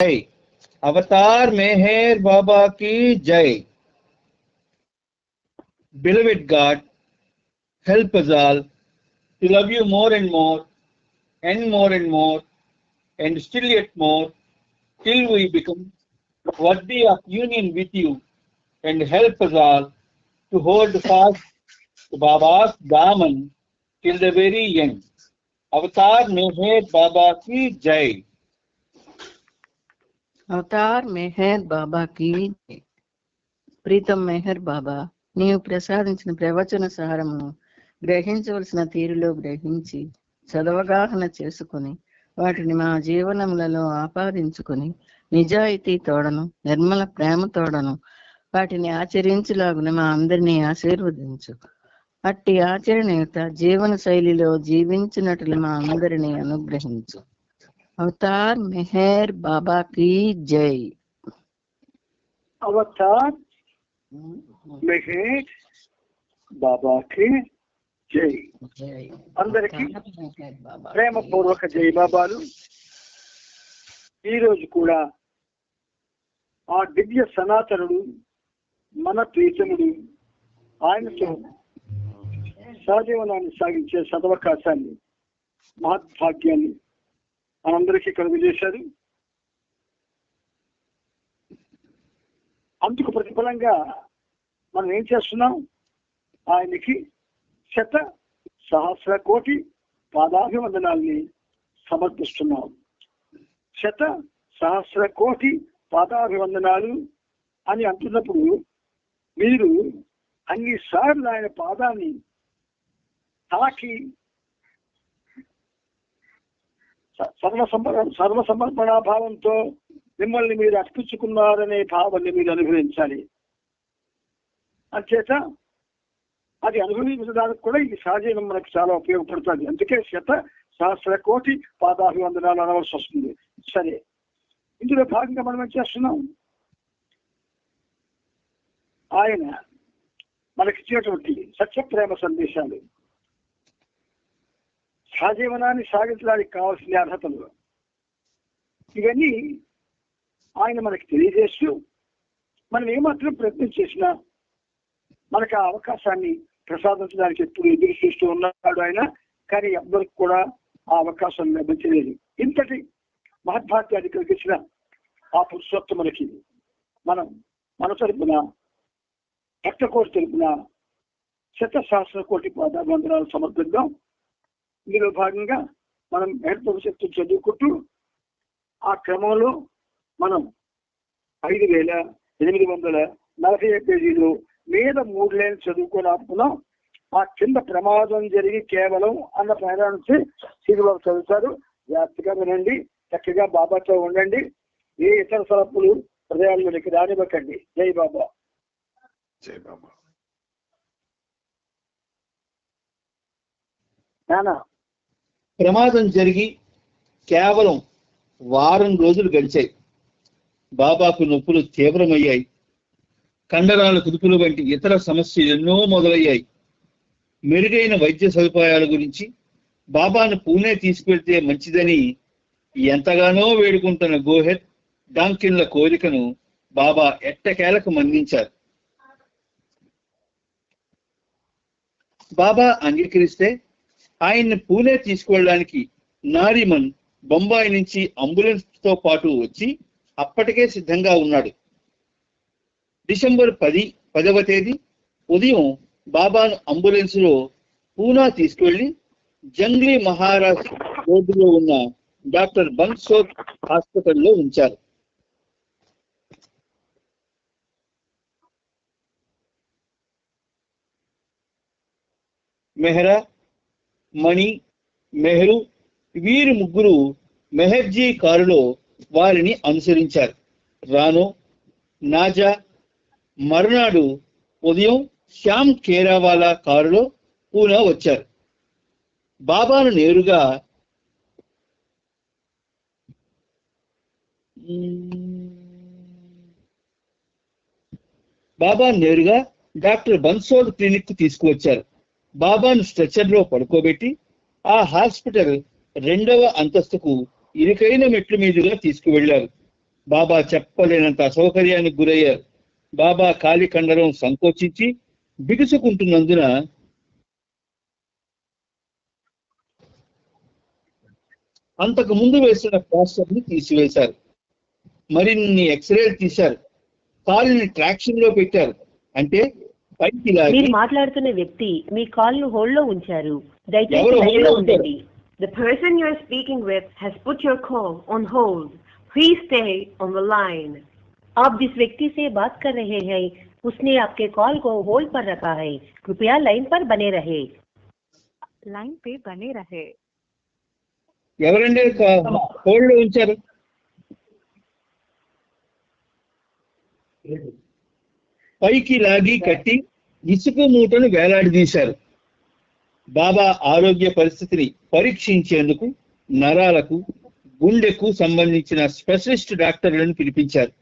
जय। अवतार मेहर बाबा की जय। Beloved God, help us all to love you more and more, and more and more, and still yet more, till we become worthy of union with you, and help us all to hold fast to Baba's daman till the very end. Avatar Meher Baba ki Jai. Avatar Meher బాబాకి జై. ప్రీతం మెహర్ బాబా, నీవు ప్రసాదించిన ప్రవచన సారమును గ్రహించవలసిన తీరులో గ్రహించి సదవగాహన చేసుకుని వాటిని మా జీవనములలో ఆపాదించుకుని నిజాయితీ తోడను నిర్మల ప్రేమ తోడను వాటిని ఆచరించులాగున మా అందరినీ ఆశీర్వదించు. అట్టి ఆచరణయుత జీవన శైలిలో జీవించినట్లు మా అందరినీ అనుగ్రహించు. అవతార్ మెహర్ బాబా की జై. అవతార్ మెహర్ బాబా की జై. అందరికీ ప్రేమపూర్వక జై బాబాలు. ఈరోజు కూడా ఆ దివ్య సనాతనుడు మన ప్రీతముడు ఆయనతో సహజీవనాన్ని సాగించే సదవకాశాన్ని మహద్భాగ్యాన్ని మనందరికీ కలుగజేశారు. అందుకు ప్రతిఫలంగా మనం ఏం చేస్తున్నాం? ఆయనకి శత సహస్ర కోటి పాదాభివందనాల్ని సమర్పిస్తున్నాం. శత సహస్ర కోటి పాదాభివందనాలు అని అంటున్నప్పుడు మీరు అన్నిసార్లు ఆయన పాదాన్ని తాకి సర్వసమర్పణాభావంతో మిమ్మల్ని మీరు అర్పించుకున్నారనే భావాన్ని మీరు అనుభవించాలి. అంచేత అది అనుభవించడానికి కూడా ఇది సహజీవనం మనకు చాలా ఉపయోగపడుతుంది. అందుకే శత సహస్ర కోటి పాదాభివందనాలు అనవలసి వస్తుంది. సరే, ఇందులో భాగంగా మనం ఏం చేస్తున్నాం? ఆయన మనకిచ్చినటువంటి సత్యప్రేమ సందేశాలు, సహజీవనాన్ని సాగించడానికి కావాల్సిన అర్హతలు, ఇవన్నీ ఆయన మనకి తెలియజేస్తూ మనం ఏమాత్రం ప్రయత్నం చేసినా మనకు ఆ అవకాశాన్ని ప్రసాదించడానికి ఎప్పుడు ఎదురు చూస్తూ ఉన్నాడు ఆయన. కానీ అందరికి కూడా ఆ అవకాశం లభించలేదు. ఇంతటి మహద్భాగ్యాన్ని కలిగించిన ఆ పురుషోత్తములకి మనం మన తరపున రక్తకోటి తరపున శత సహస్ర కోటి పాదాభివందనాలు సమర్పిద్దాం. ఇందులో భాగంగా మనం భవిష్యత్తు చదువుకుంటూ ఆ క్రమంలో మనం 5840 పేజీలు మీద 3 లైన్లు చదువుకొని ఆపుకున్నాం. ఆ కింద ప్రమాదం జరిగి కేవలం అన్న ప్రయాణించి శ్రీబాబు చదువుతారు. జాగ్రత్తగా వినండి, చక్కగా బాబాతో ఉండండి. ఏ ఇతర సలపులు హృదయాల్లోనికి రానివ్వకండి. జై బాబా. జై బాబా. నానా, ప్రమాదం జరిగి కేవలం వారం రోజులు గడిచాయి. బాబాకు నొప్పులు తీవ్రమయ్యాయి. కండరాల కుదుపులు వంటి ఇతర సమస్యలు ఎన్నో మొదలయ్యాయి. మెరుగైన వైద్య సదుపాయాల గురించి బాబాను పూణే తీసుకెళ్తే మంచిదని ఎంతగానో వేడుకుంటున్న గోహెర్ డాంకిన్ల కోరికను బాబా ఎట్టకేలకు మన్నించారు. బాబా అంగీకరిస్తే ఆయన్ని పూణే తీసుకువెళ్ళడానికి నారిమన్ బొంబాయి నుంచి అంబులెన్స్ తో పాటు వచ్చి అప్పటికే సిద్ధంగా ఉన్నాడు. డిసెంబర్ 10వ తేదీ ఉదయం బాబాను అంబులెన్స్ లో పూనా తీసుకువెళ్లి జంగ్లీ మహారాజ్ రోడ్డులో ఉన్న డాక్టర్ బన్సోద్ హాస్పిటల్లో ఉంచారు. మెహ్రా, మణి, మెహ్రూ వీరు ముగ్గురు మెహర్జీ కారులో వారిని అనుసరించారు. రానో, నాజా మరునాడు ఉదయం శ్యామ్ కేరావాలా కారులో పూనా వచ్చారు. బాబాను నేరుగా డాక్టర్ బన్సోద్ క్లినిక్ కు తీసుకువచ్చారు. బాబాను స్ట్రెచర్ లో పడుకోబెట్టి ఆ హాస్పిటల్ 2వ అంతస్తుకు ఇరుకైన మెట్ల మీదుగా తీసుకువెళ్లారు. బాబా చెప్పలేనంత అసౌకర్యానికి గురయ్యారు. బాబా కాలి కండరం సంకోచించి బిగుసుకుంటున్నందున అంతకు ముందు వేసిన ప్లాస్టర్ ని తీసివేశారు. మరిన్ని ఎక్స్రేలు తీశారు. కాలుని ట్రాక్షన్ లో పెట్టారు. అంటే పైకి లాగి. మీరు మాట్లాడుతున్న వ్యక్తి మీ కాల్ ను హోల్డ్ లో ఉంచారు. దయచేసి ఎవరు లైన్ hold లో లో ఉండండి. The person you are speaking with has put your call on hold. Please stay on the line. आप जिस व्यक्ति से बात कर रहे हैं उसने आपके कॉल को होल्ड पर रखा है. कृपया लाइन पर बने रहे. लाइन पे बने रहे. ఎవరండి హోల్డ్ లో ఉంచారు? పైకి లాగి కట్టి ఇసుక మూటను వేలాడదీశారు. బాబా ఆరోగ్య పరిస్థితిని పరీక్షించేందుకు నరాలకు గుండెకు సంబంధించిన స్పెషలిస్ట్ డాక్టర్లను పిలిపించారు.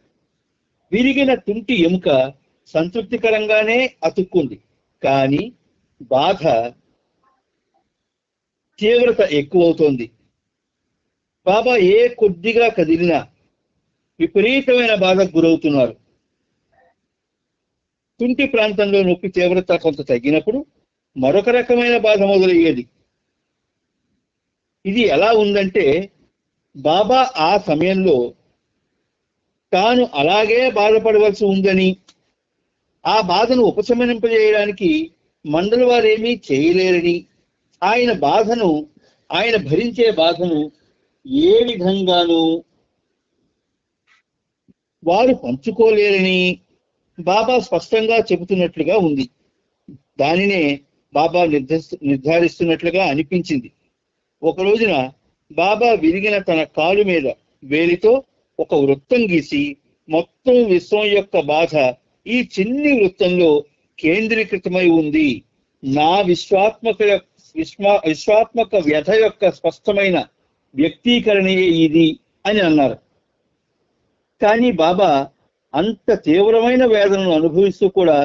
విరిగిన తుంటి ఎముక సంతృప్తికరంగానే అతుక్కుంది. కానీ బాధ తీవ్రత ఎక్కువవుతోంది. బాబా కొద్దిగా కదిలినా విపరీతమైన బాధకు గురవుతున్నారు. తుంటి ప్రాంతంలో నొప్పి తీవ్రత కొంత తగ్గినప్పుడు మరొక రకమైన బాధ మొదలయ్యేది. ఇది ఎలా ఉందంటే బాబా ఆ సమయంలో తాను అలాగే బాధపడవలసి ఉందని, ఆ బాధను ఉపశమనింపజేయడానికి మండలి వారేమీ చేయలేరని, ఆయన భరించే బాధను ఏ విధంగానూ వారు పంచుకోలేరని బాబా స్పష్టంగా చెబుతున్నట్లుగా ఉంది. దానినే బాబా నిర్ధారిస్తున్నట్లుగా అనిపించింది. ఒక రోజున బాబా విరిగిన తన కాలు మీద వేలితో ఒక వృత్తం గీసి మొత్తం విశ్వం యొక్క బాధ ఈ చిన్ని వృత్తంలో కేంద్రీకృతమై ఉంది. నా విశ్వాత్మక వ్యధ యొక్క స్పష్టమైన వ్యక్తీకరణయే ఇది అని అన్నారు. కానీ బాబా అంత తీవ్రమైన వేదనను అనుభవిస్తూ కూడా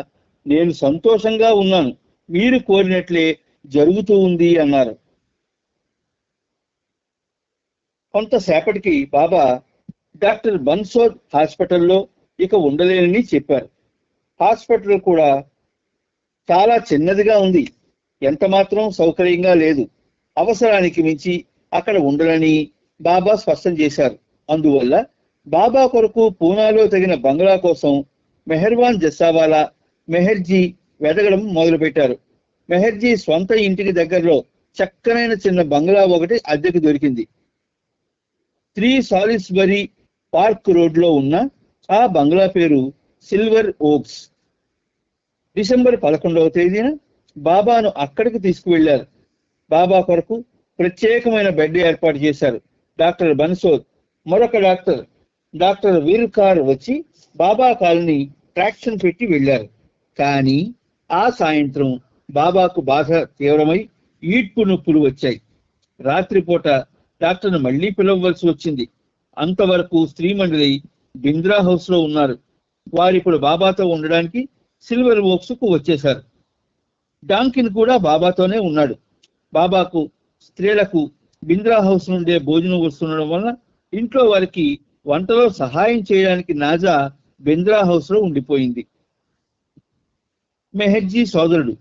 నేను సంతోషంగా ఉన్నాను, మీరు కోరినట్లే జరుగుతూ ఉంది అన్నారు. కొంతసేపటికి బాబా డాక్టర్ బన్సోద్ హాస్పిటల్లో ఇక ఉండలేనని చెప్పారు. హాస్పిటల్ కూడా చాలా చిన్నదిగా ఉంది, ఎంత మాత్రం సౌకర్యంగా లేదు. అవసరానికి మించి అక్కడ ఉండలని బాబా స్పష్టం చేశారు. అందువల్ల బాబా కొరకు పూనాలో తగిన బంగ్లా కోసం మెహర్వాన్ జస్సావాలా మెహర్జీ వెతకడం మొదలుపెట్టారు. మెహర్జీ స్వంత ఇంటికి దగ్గరలో చక్కనైన చిన్న బంగ్లా ఒకటి అద్దెకు దొరికింది. 3 సాలిస్బరీ పార్క్ రోడ్ లో ఉన్న ఆ బంగ్లా పేరు సిల్వర్ ఓక్స్. డిసెంబర్ 11వ తేదీన బాబాను అక్కడికి తీసుకువెళ్లారు. బాబా కొరకు ప్రత్యేకమైన బెడ్ ఏర్పాటు చేశారు. డాక్టర్ బన్సోద్, మరొక డాక్టర్ వీర్కార్ వచ్చి బాబా కాలుని ట్రాక్షన్ పెట్టి వెళ్ళారు. కానీ ఆ సాయంత్రం బాబాకు బాధ తీవ్రమై ఈడ్పు నొప్పులు వచ్చాయి. రాత్రిపూట డాక్టర్ను మళ్లీ పిలవవలసి వచ్చింది. అంతవరకు స్త్రీ మండలి బింద్రా హౌస్ లో ఉన్నారు. వారిప్పుడు బాబాతో ఉండడానికి సిల్వర్ ఓక్స్ కు వచ్చేశారు. డాంకిన్ కూడా బాబాతోనే ఉన్నాడు. బాబాకు స్త్రీలకు బింద్రా హౌస్ నుండే భోజనం వస్తుండడం వల్ల ఇంట్లో వారికి వంటలో సహాయం చేయడానికి నాజా బింద్రా హౌస్ లో ఉండిపోయింది. మెహర్జీ సోదరుడు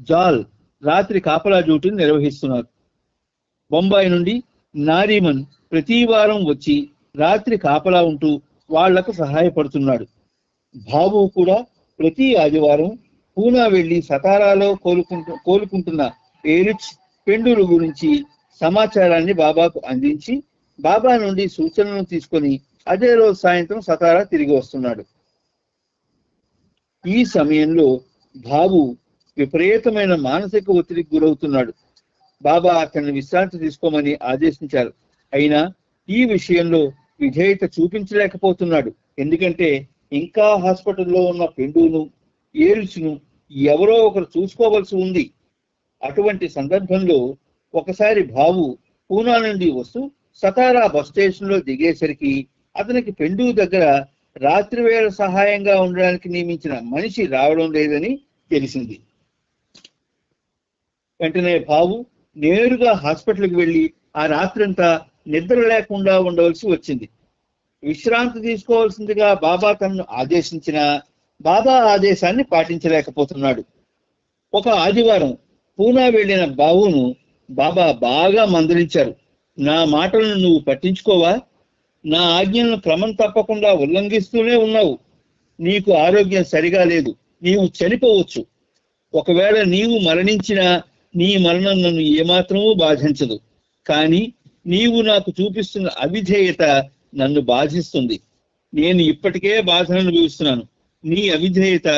జాల్ రాత్రి కాపలా డ్యూటీని నిర్వహిస్తున్నారు. బొంబాయి నుండి నారీమన్ ప్రతి వారం వచ్చి రాత్రి కాపలా ఉంటూ వాళ్లకు సహాయపడుతున్నాడు. బాబు కూడా ప్రతి ఆదివారం పూనా వెళ్లి సతారాలో కోలుకుంటున్న ఏరిచ్ పెండుల గురించి సమాచారాన్ని బాబాకు అందించి బాబా నుండి సూచనలను తీసుకొని అదే రోజు సాయంత్రం సతారా తిరిగి వస్తున్నాడు. ఈ సమయంలో బాబు విపరీతమైన మానసిక ఒత్తిడికి గురవుతున్నాడు. బాబా అతన్ని విశ్రాంతి తీసుకోమని ఆదేశించారు. అయినా ఈ విషయంలో విధేయత చూపించలేకపోతున్నాడు. ఎందుకంటే ఇంకా హాస్పిటల్లో ఉన్న పెండును ఏరుచును ఎవరో ఒకరు చూసుకోవలసి ఉంది. అటువంటి సందర్భంలో ఒకసారి బాబు పూనా నుండి వస్తూ సతారా బస్ స్టేషన్ లో దిగేసరికి అతనికి పెండు దగ్గర రాత్రివేళ సహాయంగా ఉండడానికి నియమించిన మనిషి రావడం లేదని తెలిసింది. వెంటనే బాబు నేరుగా హాస్పిటల్కి వెళ్లి ఆ రాత్రంతా నిద్ర లేకుండా ఉండవలసి వచ్చింది. విశ్రాంతి తీసుకోవాల్సిందిగా బాబా తనను ఆదేశించిన బాబా ఆదేశాన్ని పాటించలేకపోతున్నాడు. ఒక ఆదివారం పూనా వెళ్లిన బాబును బాబా బాగా మందలించారు. నా మాటలను నువ్వు పట్టించుకోవా? నా ఆజ్ఞలను క్రమం తప్పకుండా ఉల్లంఘిస్తూనే ఉన్నావు. నీకు ఆరోగ్యం సరిగా లేదు, నీవు చనిపోవచ్చు. ఒకవేళ నీవు మరణించినా నీ మరణం నన్ను ఏమాత్రమూ బాధించదు. కానీ నీవు నాకు చూపిస్తున్న అవిధేయత నన్ను బాధిస్తుంది. నేను ఇప్పటికే బాధను అనుభవిస్తున్నాను. నీ అవిధేయత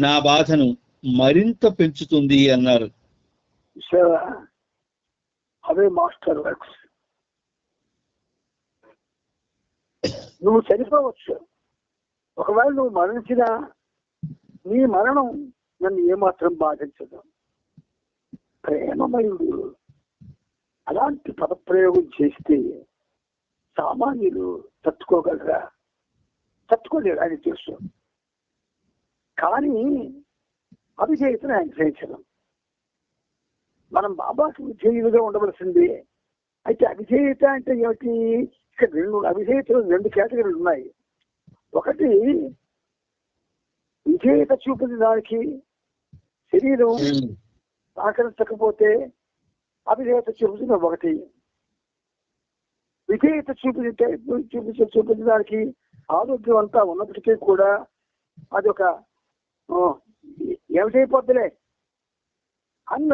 నా బాధను మరింత పెంచుతుంది అన్నారు. అవే మాస్టర్ వర్క్స్. నువ్వు చనిపోవచ్చు. ఒకవేళ నువ్వు మరణించినా నీ మరణం నన్ను ఏమాత్రం బాధించదు. ప్రేమమయుడు అలాంటి పదప్రయోగం చేస్తే సామాన్యులు తట్టుకోగలరా? తట్టుకోలేరు, ఆయన తెలుసు. కానీ అవిధేయతను ఆయన గ్రహించడం. మనం బాబాకి విధేయులుగా ఉండవలసింది. అయితే అవిధేయత అంటే ఏమిటి? ఇక్కడ అవిధేయతలు 2 కేటగిరీలు ఉన్నాయి. ఒకటి విధేయత చూపించిన దానికి శరీరం సహకరించకపోతే అవిధేయత చూపించిన ఒకటి. విధేయత చూపించడానికి ఆరోగ్యం అంతా ఉన్నప్పటికీ కూడా అది ఒక ఏమిటైపోద్దులే అన్న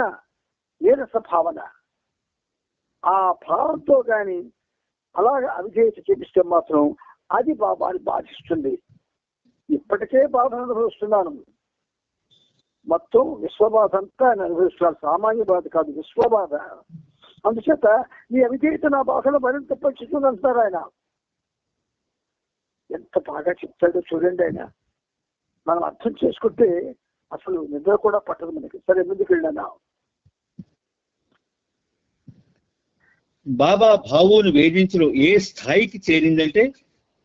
నీరస భావన. ఆ భావంతో కానీ అలాగే అవిధేయత చూపిస్తే మాత్రం అది బాబాని బాధిస్తుంది. ఇప్పటికే బాధను అనుభవిస్తున్నాను. మొత్తం విశ్వబాధ అంతా ఆయన అనుభవిస్తున్నాను. సామాన్య బాధ కాదు, విశ్వబాధ. అందుచేత ఈ అవిధేయత నా బాధను మరింత పెంచుతుంది అంటున్నారు ఆయన. ఎంత బాగా చెప్తాడో చూడండి ఆయన. మనం అర్థం చేసుకుంటే అసలు నిద్ర కూడా పట్టదు మనకి. సరే, ముందుకు వెళ్ళాను. బాబా భావును వేధించడం ఏ స్థాయికి చేరిందంటే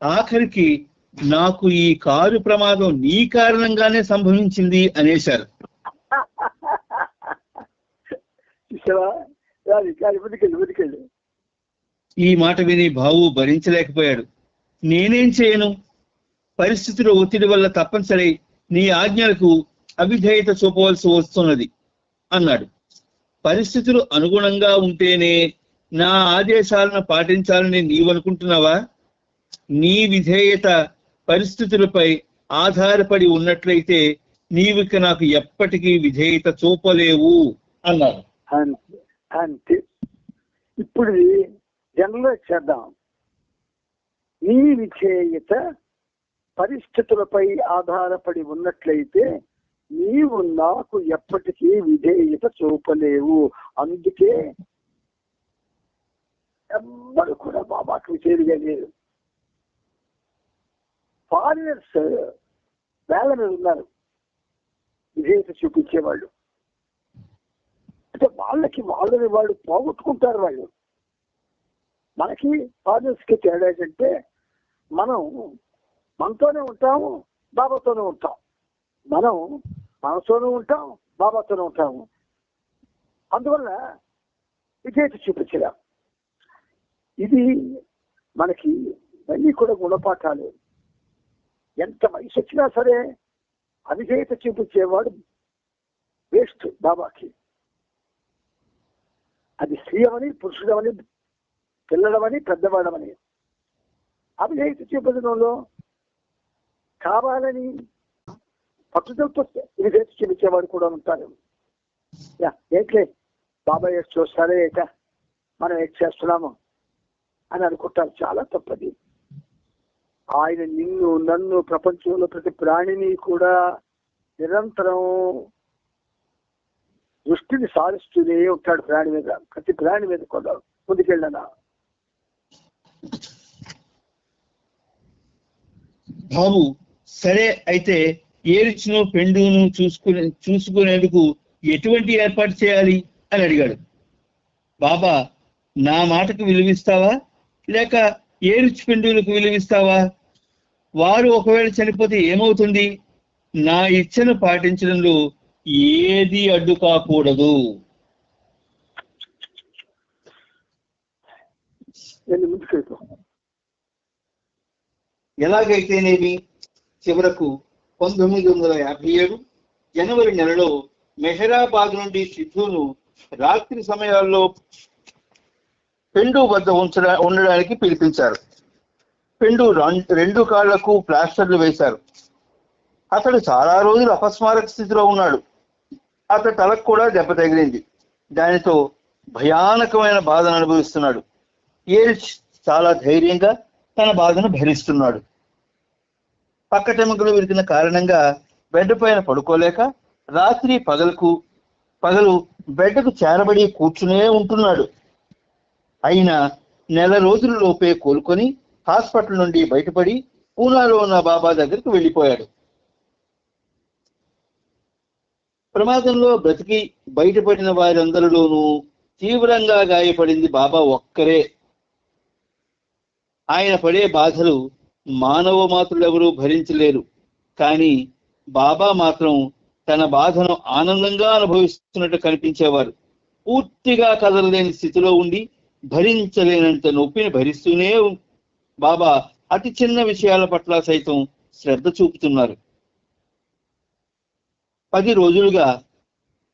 ఆఖరికి నాకు ఈ కారు ప్రమాదం నీ కారణంగానే సంభవించింది అనేశారు. ఈ మాట విని భావు భరించలేకపోయాడు. నేనేం చేయను? పరిస్థితుల ఒత్తిడి వల్ల తప్పనిసరి నీ ఆజ్ఞలకు అవిధేయత చూపవలసి వస్తున్నది అన్నాడు. పరిస్థితులు అనుగుణంగా ఉంటేనే నా ఆదేశాలను పాటించాలని నీవనుకుంటున్నావా? నీ విధేయత పరిస్థితులపై ఆధారపడి ఉన్నట్లయితే నీవిక నాకు ఎప్పటికీ విధేయత చూపలేవు అన్నారు. అంతే. ఇప్పుడు జనరల్ చేద్దాం. నీ విధేయత పరిస్థితులపై ఆధారపడి ఉన్నట్లయితే నీవు నాకు ఎప్పటికీ విధేయత చూపలేవు. అందుకే ఎవ్వరు కూడా బాబాకు విధేయులుగా లేరు. ఫారినర్స్ వేల మీద ఉన్నారు విధేయత చూపించేవాళ్ళు. అంటే వాళ్ళని వాళ్ళు పోగొట్టుకుంటారు వాళ్ళు. మనకి ఫారినర్స్కి తేడా ఏంటంటే మనం మనతోనే ఉంటాము, బాబాతోనే ఉంటాం. మనం మనతోనే ఉంటాం, బాబాతోనే ఉంటాము. అందువల్ల విధేయత చూపించలేం. ఇది మనకి ఇవన్నీ కూడా గుణపాఠాలు. ఎంత వయసు వచ్చినా సరే అవిధేయత చూపించేవాడు వేస్ట్ బాబాకి. అది స్త్రీ అవని, పురుషుడమని, పిల్లడమని, పెద్దవాడమని. అవిధేయత చూపించడంలో కావాలని పట్టుదలతో విధేయత చూపించేవాడు కూడా ఉంటారు. ఏంట్లే బాబాయ్ చూస్తారే ఏట మనం ఏం చేస్తున్నాము అని అనుకుంటారు. చాలా తప్పది. ఆయన నిన్ను, నన్ను, ప్రపంచంలో ప్రతి ప్రాణిని కూడా నిరంతరం దృష్టిని సారిస్తూనే ఉంటాడు ప్రాణి మీద, ప్రతి ప్రాణి మీద కూడా. ముందుకెళ్ళనా? బాబు సరే, అయితే ఏరిచ్ను పెండును చూసుకునేందుకు ఎటువంటి ఏర్పాటు చేయాలి అని అడిగాడు. బాబా, నా మాటకు విలువిస్తావా లేక ఏరిచ్ పెండులకు విలువిస్తావా? వారు ఒకవేళ చనిపోతే ఏమవుతుంది? నా ఇచ్చను పాటించడంలో ఏది అడ్డు కాకూడదు. ఎలాగైతేనేమి చివరకు 1957 జనవరి నెలలో మెహరాబాద్ నుండి సిద్ధును రాత్రి సమయాల్లో పెండు వద్ద ఉండడానికి పిలిపించారు. పెండు 2 కాళ్లకు ప్లాస్టర్లు వేశారు. అతడు చాలా రోజులు అపస్మారక స్థితిలో ఉన్నాడు. అతడి తలకు కూడా దెబ్బ తగిలింది. దానితో భయానకమైన బాధను అనుభవిస్తున్నాడు. ఏల్చ్ చాలా ధైర్యంగా తన బాధను భరిస్తున్నాడు. పక్కటెముకలు విరిగిన కారణంగా బెడ్ పైన పడుకోలేక రాత్రి పగలు బెడ్కు చేరబడి కూర్చునే ఉంటున్నాడు. అయినా నెల రోజులలోపే కోలుకొని హాస్పిటల్ నుండి బయటపడి పూనాలో ఉన్న బాబా దగ్గరికి వెళ్ళిపోయాడు. ప్రమాదంలో బ్రతికి బయటపడిన వారందరిలోనూ తీవ్రంగా గాయపడింది బాబా ఒక్కరే. ఆయన పడే బాధలు మానవ మాతృలెవరూ భరించలేరు. కానీ బాబా మాత్రం తన బాధను ఆనందంగా అనుభవిస్తున్నట్టు కనిపించేవారు. పూర్తిగా కదలలేని స్థితిలో ఉండి భరించలేనంత నొప్పిని భరిస్తూనే బాబా అతి చిన్న విషయాల పట్ల సైతం శ్రద్ధ చూపుతున్నారు. 10 రోజులుగా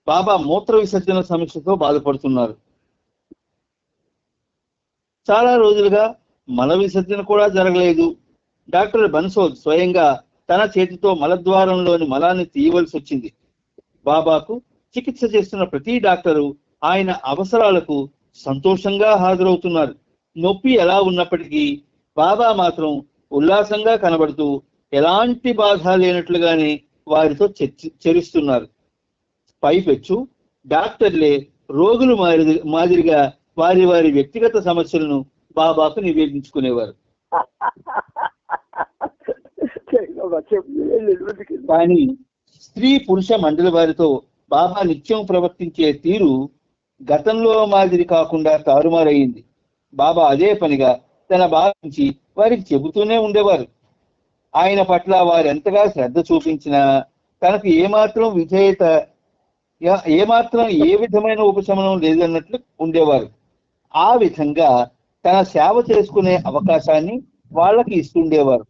బాబా మూత్ర విసర్జన సమస్యతో బాధపడుతున్నారు. చాలా రోజులుగా మల విసర్జన కూడా జరగలేదు. డాక్టర్ బన్సోద్ స్వయంగా తన చేతితో మలద్వారంలోని మలాన్ని తీయవలసి వచ్చింది. బాబాకు చికిత్స చేస్తున్న ప్రతి డాక్టరు ఆయన అవసరాలకు సంతోషంగా హాజరవుతున్నారు. నొప్పి ఎలా ఉన్నప్పటికీ బాబా మాత్రం ఉల్లాసంగా కనబడుతూ ఎలాంటి బాధ లేనట్లుగానే వారితో చరిస్తున్నారు. పైపెచ్చు డాక్టర్లే రోగులు మాదిరిగా వారి వారి వ్యక్తిగత సమస్యలను బాబాకు నివేదించుకునేవారు. కానీ స్త్రీ పురుష మండలి వారితో బాబా నిత్యం ప్రవర్తించే తీరు గతంలో మాదిరి కాకుండా తారుమారయ్యింది. బాబా అదే పనిగా తన బాధ నుంచి వారికి చెబుతూనే ఉండేవారు. ఆయన పట్ల వారెంతగా శ్రద్ధ చూపించినా తనకు ఏమాత్రం ఏ విధమైన ఉపశమనం లేదన్నట్లు ఉండేవారు. ఆ విధంగా తన సేవ చేసుకునే అవకాశాన్ని వాళ్ళకి ఇస్తుండేవారు.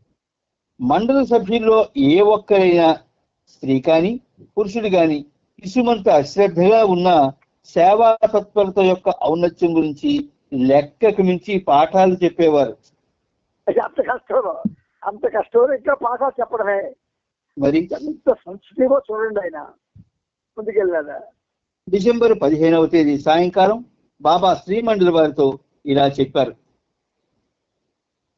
మండలి సభ్యుల్లో ఏ ఒక్కరైనా స్త్రీ కానీ పురుషుడు కానీ ఇసుమంత అశ్రద్ధగా ఉన్న సేవా తత్పరత యొక్క ఔన్నత్యం గురించి లెక్కకు మించి పాఠాలు చెప్పేవారు. అంత కష్టం ఇంకా పాఠాలు చెప్పడమే. మరి ఎంత సంస్కృతిగా చూడండి ఆయన ముందుకెళ్ళాడా. డిసెంబర్ 15వ తేదీ సాయంకాలం బాబా శ్రీమండలి వారితో ఇలా చెప్పారు.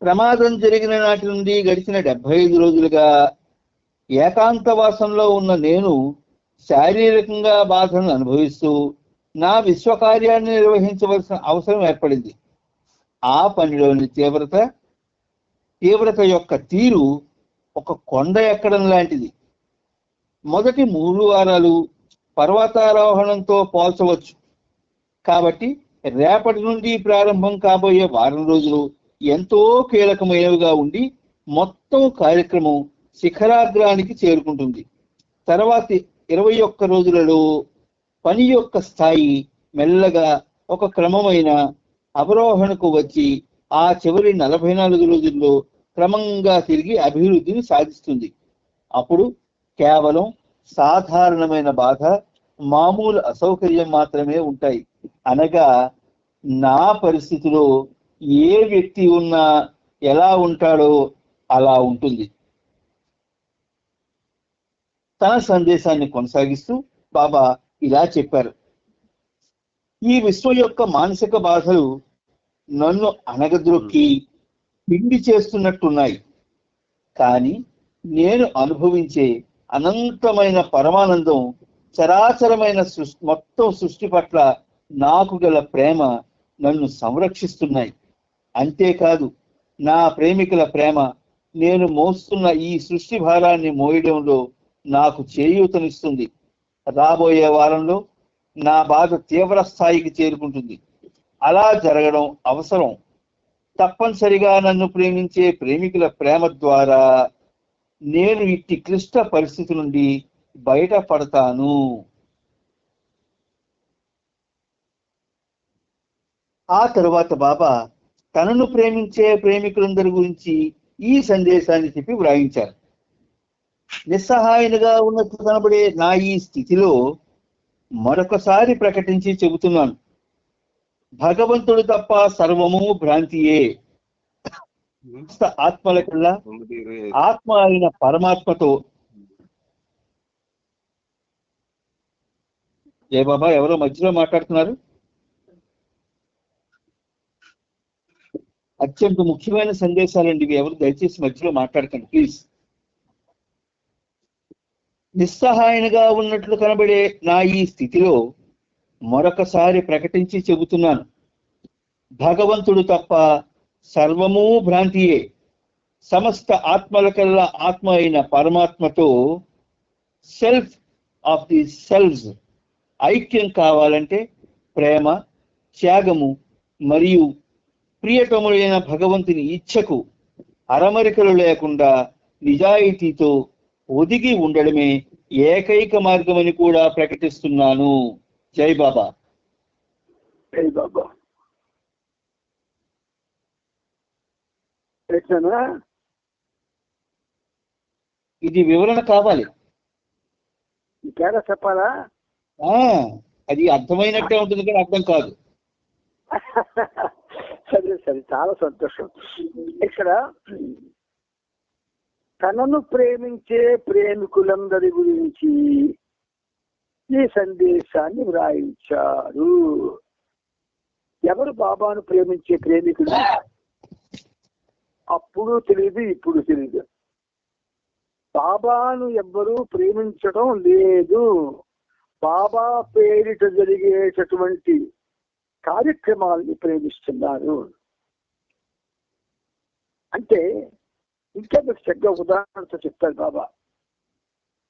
ప్రమాదం జరిగిన నాటి నుండి గడిచిన 75 రోజులుగా ఏకాంతవాసంలో ఉన్న నేను శారీరకంగా బాధను అనుభవిస్తూ నా విశ్వకార్యాన్ని నిర్వహించవలసిన అవసరం ఏర్పడింది. ఆ పనిలోని తీవ్రత యొక్క తీరు ఒక కొండ ఎక్కడం లాంటిది. మొదటి 3 వారాలు పర్వతారోహణంతో పోల్చవచ్చు. కాబట్టి రేపటి నుండి ప్రారంభం కాబోయే వారం రోజులు ఎంతో కీలకమైనవిగా ఉండి మొత్తం కార్యక్రమం శిఖరాగ్రానికి చేరుకుంటుంది. తర్వాతి 21 రోజులలో పని యొక్క స్థాయి మెల్లగా ఒక క్రమమైన అవరోహణకు వచ్చి ఆ చివరి 44 రోజుల్లో క్రమంగా తిరిగి అభివృద్ధిని సాధిస్తుంది. అప్పుడు కేవలం సాధారణమైన బాధ, మామూలు అసౌకర్యం మాత్రమే ఉంటాయి. అనగా నా పరిస్థితిలో ఏ వ్యక్తి ఉన్నా ఎలా ఉంటాడో అలా ఉంటుంది. తన సందేశాన్ని కొనసాగిస్తూ బాబా ఇలా చెప్పారు. ఈ విశ్వం యొక్క మానసిక బాధలు నన్ను అనగద్రొక్కి పిండి చేస్తున్నట్టున్నాయి. కానీ నేను అనుభవించే అనంతమైన పరమానందం, చరాచరమైన మొత్తం సృష్టి పట్ల నాకు గల ప్రేమ నన్ను సంరక్షిస్తున్నాయి. అంతేకాదు, నా ప్రేమికుల ప్రేమ నేను మోస్తున్న ఈ సృష్టి భారాన్ని మోయడంలో నాకు చేయూతనిస్తుంది. రాబోయే వారంలో నా బాధ తీవ్ర స్థాయికి చేరుకుంటుంది. అలా జరగడం అవసరం. తప్పనిసరిగా నన్ను ప్రేమించే ప్రేమికుల ప్రేమ ద్వారా నేను ఇట్టి క్లిష్ట పరిస్థితి నుండి బయటపడతాను. ఆ తరువాత బాబా తనను ప్రేమించే ప్రేమికులందరి గురించి ఈ సందేశాన్ని చెప్పి వ్రాయించారు. నిస్సహాయునిగా ఉన్నట్లు కనబడే నా ఈ స్థితిలో మరొకసారి ప్రకటించి చెబుతున్నాను, భగవంతుడు తప్ప సర్వము భ్రాంతియే. ఆత్మల కల్లా ఆత్మ అయిన పరమాత్మతో. ఏ బాబా ఎవరో మధ్యలో మాట్లాడుతున్నారు? అత్యంత ముఖ్యమైన సందేశాలండి ఇవి. ఎవరు దయచేసి మధ్యలో మాట్లాడకండి ప్లీజ్. నిస్సహాయనగా ఉన్నట్లు కనబడే నా ఈ స్థితిలో మరొకసారి ప్రకటించి చెబుతున్నాను, భగవంతుడు తప్ప సర్వము భ్రాంతియే. సమస్త ఆత్మల కల్లా ఆత్మ అయిన పరమాత్మతో సెల్ఫ్ ఆఫ్ ది సెల్ఫ్స్ ఐక్యం కావాలంటే ప్రేమ, త్యాగము మరియు ప్రియతములైన భగవంతుని ఇచ్ఛకు అరమరికలు లేకుండా నిజాయితీతో ఒదిగి ఉండడమే ఏకైక మార్గమని కూడా ప్రకటిస్తున్నాను. జై బాబా. జై బాబా. ఇది వివరణ కావాలి. పేర చెప్పాలా? అది అర్థమైనట్టే ఉంటుంది కానీ అర్థం కాదు. సరే సరే, చాలా సంతోషం. ఇక్కడ తనను ప్రేమించే ప్రేమికులందరి గురించి ఈ సందేశాన్ని వ్రాయించారు. ఎవరు బాబాను ప్రేమించే ప్రేమికులు? అప్పుడు తెలియదు, ఇప్పుడు తెలియదు. బాబాను ఎవ్వరూ ప్రేమించడం లేదు. బాబా పేరిట జరిగేటటువంటి కార్యక్రమాల్ని ప్రేమిస్తున్నారు. అంటే ఇంకా మీకు చక్కగా ఉదాహరణతో చెప్తారు బాబా.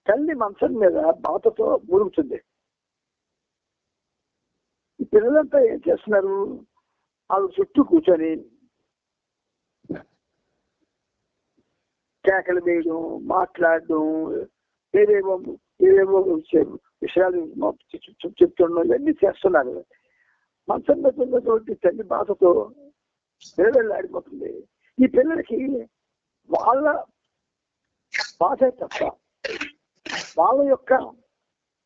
తల్లి మంచం మీద బాతతో మురుగుతుంది. ఈ పిల్లలంతా ఏం చేస్తున్నారు? వాళ్ళు చుట్టూ కూర్చొని కేకలు వేయడం, మాట్లాడడం, ఏవేవో విషయాలు చెప్తుండడం, ఇవన్నీ చేస్తున్నారు. మంచం మీద ఉన్నటువంటి తల్లి బాధతో నిలబెళ్ళాడిపోతుంది. ఈ పిల్లలకి వాళ్ళ బాధే తప్ప, వాళ్ళ యొక్క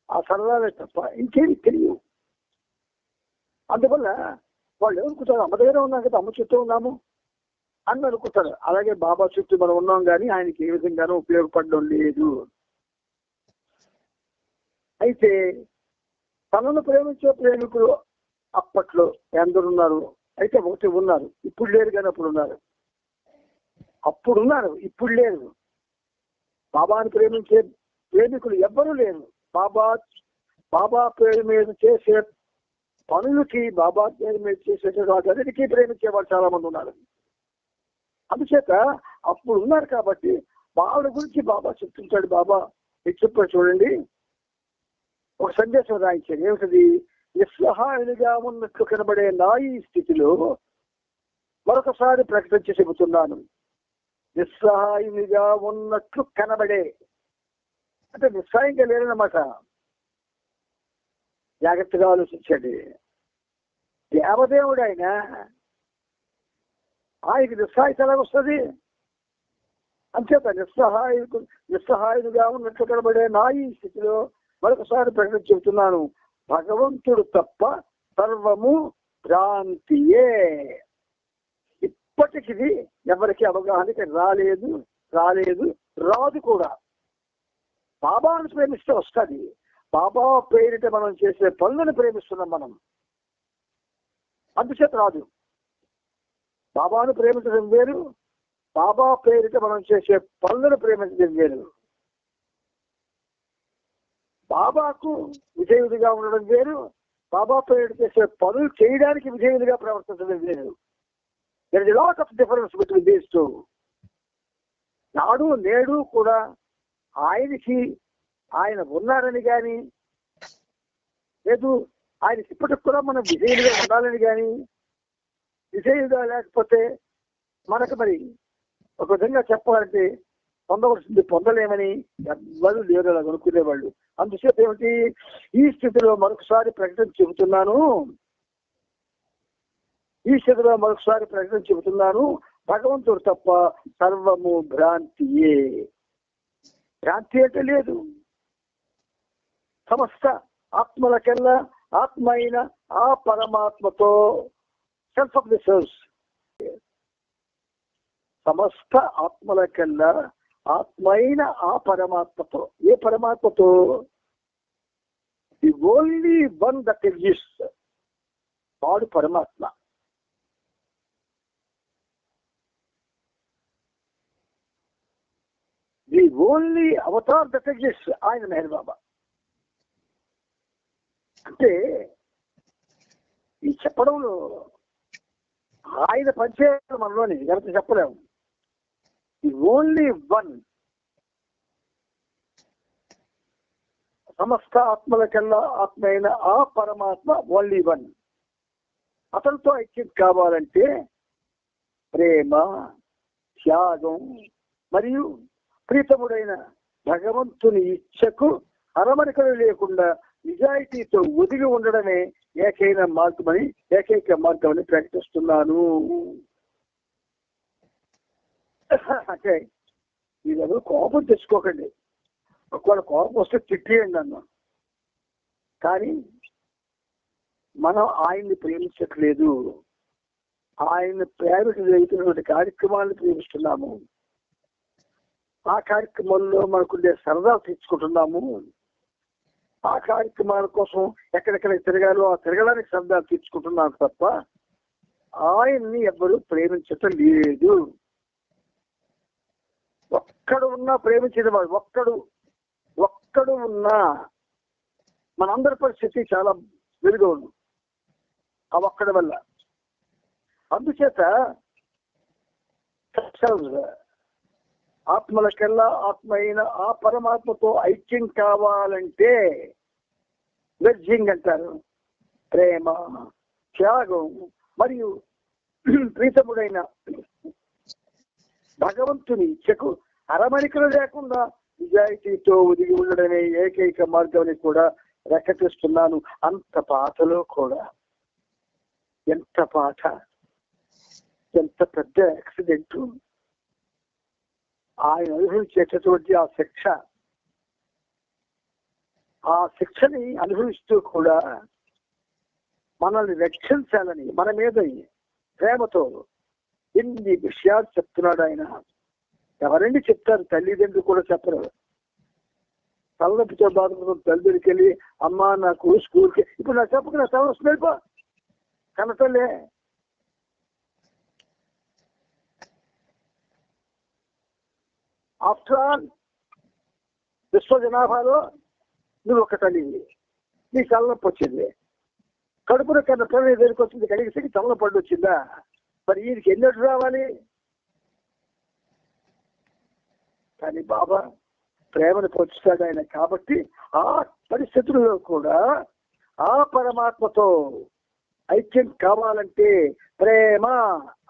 ఆ సరదాలే తప్ప ఇంకేమి తెలియవు. అందువల్ల వాళ్ళు ఏమనుకుంటారు? అమ్మ దగ్గర ఉన్నాం కదా, అమ్మ చుట్టూ ఉన్నాము అని అనుకుంటారు. అలాగే బాబా చుట్టూ మనం ఉన్నాం కానీ ఆయనకి ఏ విధంగానూ ఉపయోగపడడం లేదు. అయితే తనను ప్రేమించే ప్రేమికులు అప్పట్లో ఎందరున్నారు? అయితే ఒకటి ఉన్నారు, ఇప్పుడు లేరు కానీ అప్పుడు ఉన్నారు. అప్పుడు ఉన్నారు, ఇప్పుడు లేరు. బాబాను ప్రేమించే ప్రేమికులు ఎవ్వరూ లేరు. బాబా పేరు మీద చేసే పనులకి, బాబా పేరు మీద చేసే వాటికి ప్రేమించే వాళ్ళు చాలా మంది ఉన్నారు. అందుచేత అప్పుడు ఉన్నారు కాబట్టి బాబుల గురించి బాబా చెప్తుంటాడు. బాబా మీకు చెప్పాడు చూడండి, ఒక సందేశం రాయించాడు. ఏమిటది? నిస్సహాయునిగా ఉన్నట్లు కనబడే నా ఈ స్థితిలో మరొకసారి ప్రకటించి చెబుతున్నాను, నిస్సహాయునిగా ఉన్నట్లు కనబడే అంటే నిస్సహాయంగా లేరన్నమాట. జాగ్రత్తగా ఆలోచించండి. దేవదేవుడు ఆయన, ఆయనకి నిస్సహాయత ఎలాగొస్తుంది? అంచేత నిస్సహాయునిగా ఉన్నట్లు కనబడే నా ఈ స్థితిలో మరొకసారి ప్రకటించి చెబుతున్నాను, భగవంతుడు తప్ప సర్వము భ్రాంతియే. ఇప్పటికి ఎవరికి అవగాహనకి రాదు కూడా. బాబాను ప్రేమిస్తే వస్తుంది. బాబా పేరిట మనం చేసే పనులను ప్రేమిస్తున్నాం మనం, అందుచేత రాదు. బాబాను ప్రేమించడం వేరు, బాబా పేరిట మనం చేసే పనులను ప్రేమించడం వేరు. బాబాకు విధేయుడిగా ఉండడం వేరు, బాబా పేరిట చేసే పనులు చేయడానికి విధేయుడిగా ప్రవర్తించడం వేరు. There is a lot of difference between these two. నాడు నేడు కూడా ఆయన ఉన్నారని కానీ, లేదు ఆయనకి ఇప్పటికి కూడా మనం విధేయులుగా ఉండాలని కానీ, విధేయులుగా లేకపోతే మనకు మరి ఒక విధంగా చెప్పాలంటే పొందవలసింది పొందలేమని ఎవ్వరూ లేరు అలా అనుకునేవాళ్ళు. అందుచేత ఏమిటి, ఈ స్థితిలో మరొకసారి ప్రకటన చెబుతున్నాను, భగవంతుడు తప్ప సర్వము భ్రాంతియే. భ్రాంతి అంటే లేదు. సమస్త ఆత్మలకెల్లా ఆత్మ అయిన ఆ పరమాత్మతో సెల్ఫ్ ఆఫ్ ది సోర్స్. సమస్త ఆత్మలకెల్లా ఆత్మ అయిన ఆ పరమాత్మతో. ఏ పరమాత్మతో? The only one that exist. వాడు పరమాత్మ. The only avatar that exist ఆయన మెహర్ బాబా. అంటే ఈ చెప్పడంలో ఆయన పనిచేయడం మనలోని ఎవరికి చెప్పలేము. The only one. సమస్త ఆత్మలకల్లా ఆత్మ అయిన ఆ పరమాత్మ ఓన్లీ వన్. అతనితో ఐక్యం కావాలంటే ప్రేమ, త్యాగం మరియు ప్రీతముడైన భగవంతుని ఇచ్చకు అరమరికలు లేకుండా నిజాయితీతో ఒదిగి ఉండడమే ఏకైక మార్గమని ప్రకటిస్తున్నాను. అంటే మీరు కోపం తెచ్చుకోకండి. ఒకవేళ కోపం వస్తే తిట్టేయండి అన్న. కానీ మనం ఆయన్ని ప్రేమించట్లేదు. ఆయన ప్రేమికి జరుగుతున్నటువంటి కార్యక్రమాలను ప్రేమిస్తున్నాము. ఆ కార్యక్రమంలో మనకుండే సరదాలు తీర్చుకుంటున్నాము. ఆ కార్యక్రమాల కోసం ఎక్కడెక్కడ తిరగాలో ఆ తిరగడానికి సరదాలు తీర్చుకుంటున్నాను తప్ప ఆయన్ని ఎవ్వరూ ప్రేమించటం లేదు. ఒక్కడు ఉన్నా ప్రేమించిన వాడు ఒక్కడు ఉన్నా మనందరి పరిస్థితి చాలా వెలుగు ఉంది ఆ ఒక్కడి వల్ల. అందుచేత ఆత్మలకెల్లా ఆత్మ అయిన ఆ పరమాత్మతో ఐక్యం కావాలంటే వెర్జింగ్ అంటారు. ప్రేమ, త్యాగం మరియు ప్రీతముడైన భగవంతుని ఇచ్చకు అరమరికలు లేకుండా నిజాయితీతో ఒదిగి ఉండడమే ఏకైక మార్గాన్ని కూడా ప్రకటిస్తున్నాను. అంత పాటలో కూడా ఎంత పాట, ఎంత పెద్ద యాక్సిడెంట్. ఆయన అనుభవించేటటువంటి ఆ శిక్షని అనుభవిస్తూ కూడా మనల్ని రక్షించాలని మన మీద ప్రేమతో ఎన్ని విషయాలు చెప్తున్నాడు ఆయన. ఎవరండి చెప్తారు? తల్లిదండ్రులు కూడా చెప్పరు. తలనొప్పితో బాధపడుతున్న తల్లిదండ్రులకి వెళ్ళి అమ్మ నాకు స్కూల్కి ఇప్పుడు నాకు చెప్పక నా తల వస్తుంది వెళ్ళిపో కనతలే. ఆఫ్టర్ ఆల్ విశ్వ జనాభాలో నువ్వు ఒక తల్లివి, నీ తలనొప్పి వచ్చింది. కడుపున కన్నా పిల్లలు దగ్గరికి వచ్చింది, కడిగిసి తలనొప్పి పడి వచ్చిందా? మరి ఈయనకి ఎన్నట్టు రావాలి? కానీ బాబా ప్రేమను పంచుతాడు ఆయన. కాబట్టి ఆ పరిస్థితుల్లో కూడా ఆ పరమాత్మతో ఐక్యం కావాలంటే ప్రేమ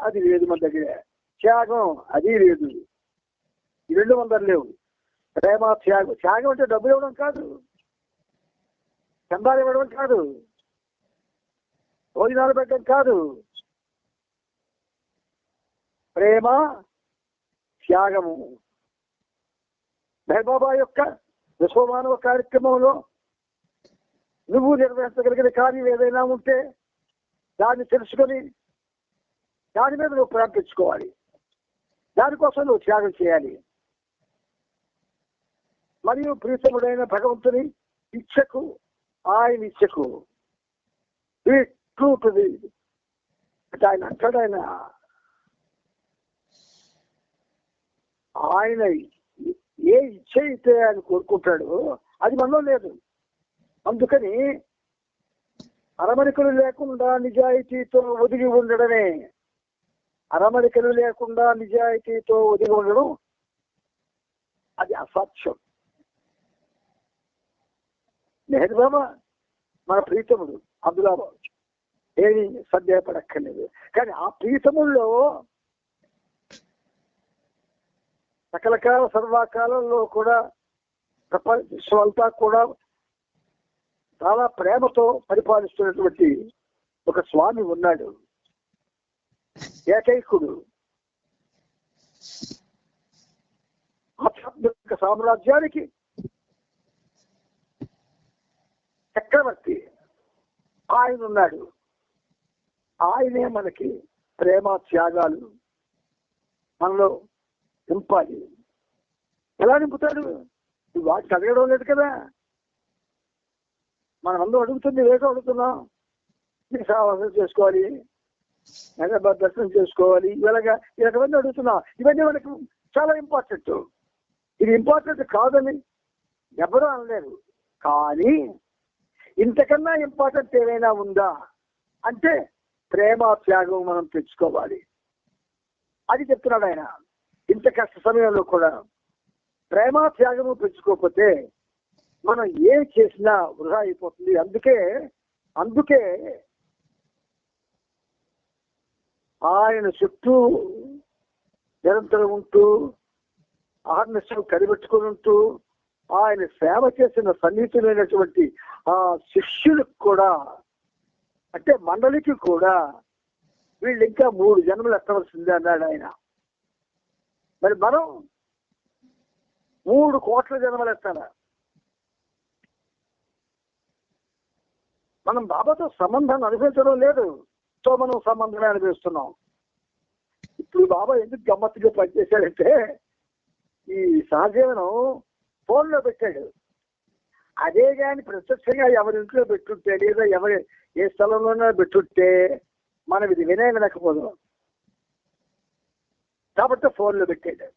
అది లేదు మన దగ్గర, త్యాగం అది లేదు. ఈ రెండు వందలు లేవు. ప్రేమ, త్యాగం. త్యాగం అంటే డబ్బులు ఇవ్వడం కాదు, చందాలు ఇవ్వడం కాదు, భోజనాలు పెట్టడం కాదు. ప్రేమ, త్యాగము. మెహబాబా యొక్క విశ్వమానవ కార్యక్రమంలో నువ్వు నిర్వహించగలిగిన కార్యం ఏదైనా ఉంటే దాన్ని తెలుసుకొని దాని మీద నువ్వు ప్రార్థించుకోవాలి. దానికోసం నువ్వు త్యాగం చేయాలి. మరియు ప్రీతముడైన భగవంతుని ఇచ్చకు, ఆయన ఇచ్చకు ట్రూటుంది అంటే ఆయన అంటాడు. ఆయన ఏ ఇచ్చ అయితే ఆయన కోరుకుంటాడో అది మనలో లేదు. అందుకని అరమరికలు లేకుండా నిజాయితీతో ఒదిగి ఉండడమే. అరమరికలు లేకుండా నిజాయితీతో ఒదిగి ఉండడం అది అసాధ్యం. నెహ్రూ బాబా మన ప్రీతముడు, అందులో ఏమి సందేహపడక్కర్లేదు. కానీ ఆ ప్రీతముల్లో సకల కాల సర్వకాలంలో కూడా ప్రపంచం అంతా కూడా చాలా ప్రేమతో పరిపాలిస్తున్నటువంటి ఒక స్వామి ఉన్నాడు, ఏకైకుడు. ఆధ్యాత్మిక సామ్రాజ్యానికి చక్రవర్తి ఆయన ఉన్నాడు. ఆయనే మనకి ప్రేమ త్యాగాలు మనలో నింపాలి. ఎలా నింపుతాడు? వాటిని అడగడం లేదు కదా. మనం అందరూ అడుగుతుంది ఏదో అడుగుతున్నాం. నీ సావాసం చేసుకోవాలి, దర్శనం చేసుకోవాలి, ఇలాగవన్నీ అడుగుతున్నాం. ఇవన్నీ మనకు చాలా ఇంపార్టెంట్. ఇది ఇంపార్టెంట్ కాదని ఎవరూ అనలేరు. కానీ ఇంతకన్నా ఇంపార్టెంట్ ఏమైనా ఉందా అంటే ప్రేమ త్యాగం మనం తెచ్చుకోవాలి. అది చెప్తున్నాడు ఆయన. ఇంత కష్ట సమయంలో కూడా ప్రేమ త్యాగము పెంచుకోకపోతే మనం ఏం చేసినా వృధా అయిపోతుంది. అందుకే ఆయన చుట్టూ నిరంతరం ఉంటూ ఆహర్నిశం కనిపెట్టుకుని ఉంటూ ఆయన సేవ చేసిన సన్నిహితులైనటువంటి ఆ శిష్యులకు కూడా, అంటే మండలికి కూడా వీళ్ళు ఇంకా 3 జన్మలు ఎత్తవలసిందే అన్నాడు ఆయన. మరి మనం 3 కోట్ల జన్మలు ఎత్తాలా? మనం బాబాతో సంబంధాన్ని అనుభవించడం లేదు, సో మనం సంబంధాన్ని అనుభవిస్తున్నాం. ఇప్పుడు బాబా ఎందుకు గమ్మత్తుగా పనిచేశాడంటే ఈ సహజీవనం ఫోన్లో పెట్టాడు. అదే కానీ ప్రత్యక్షంగా ఎవరింట్లో పెట్టుంటే లేదా ఏ స్థలంలోనో పెట్టుంటే మనం ఇది వినకపోదాం. కాబట్టి ఫోన్లో పెట్టాడు.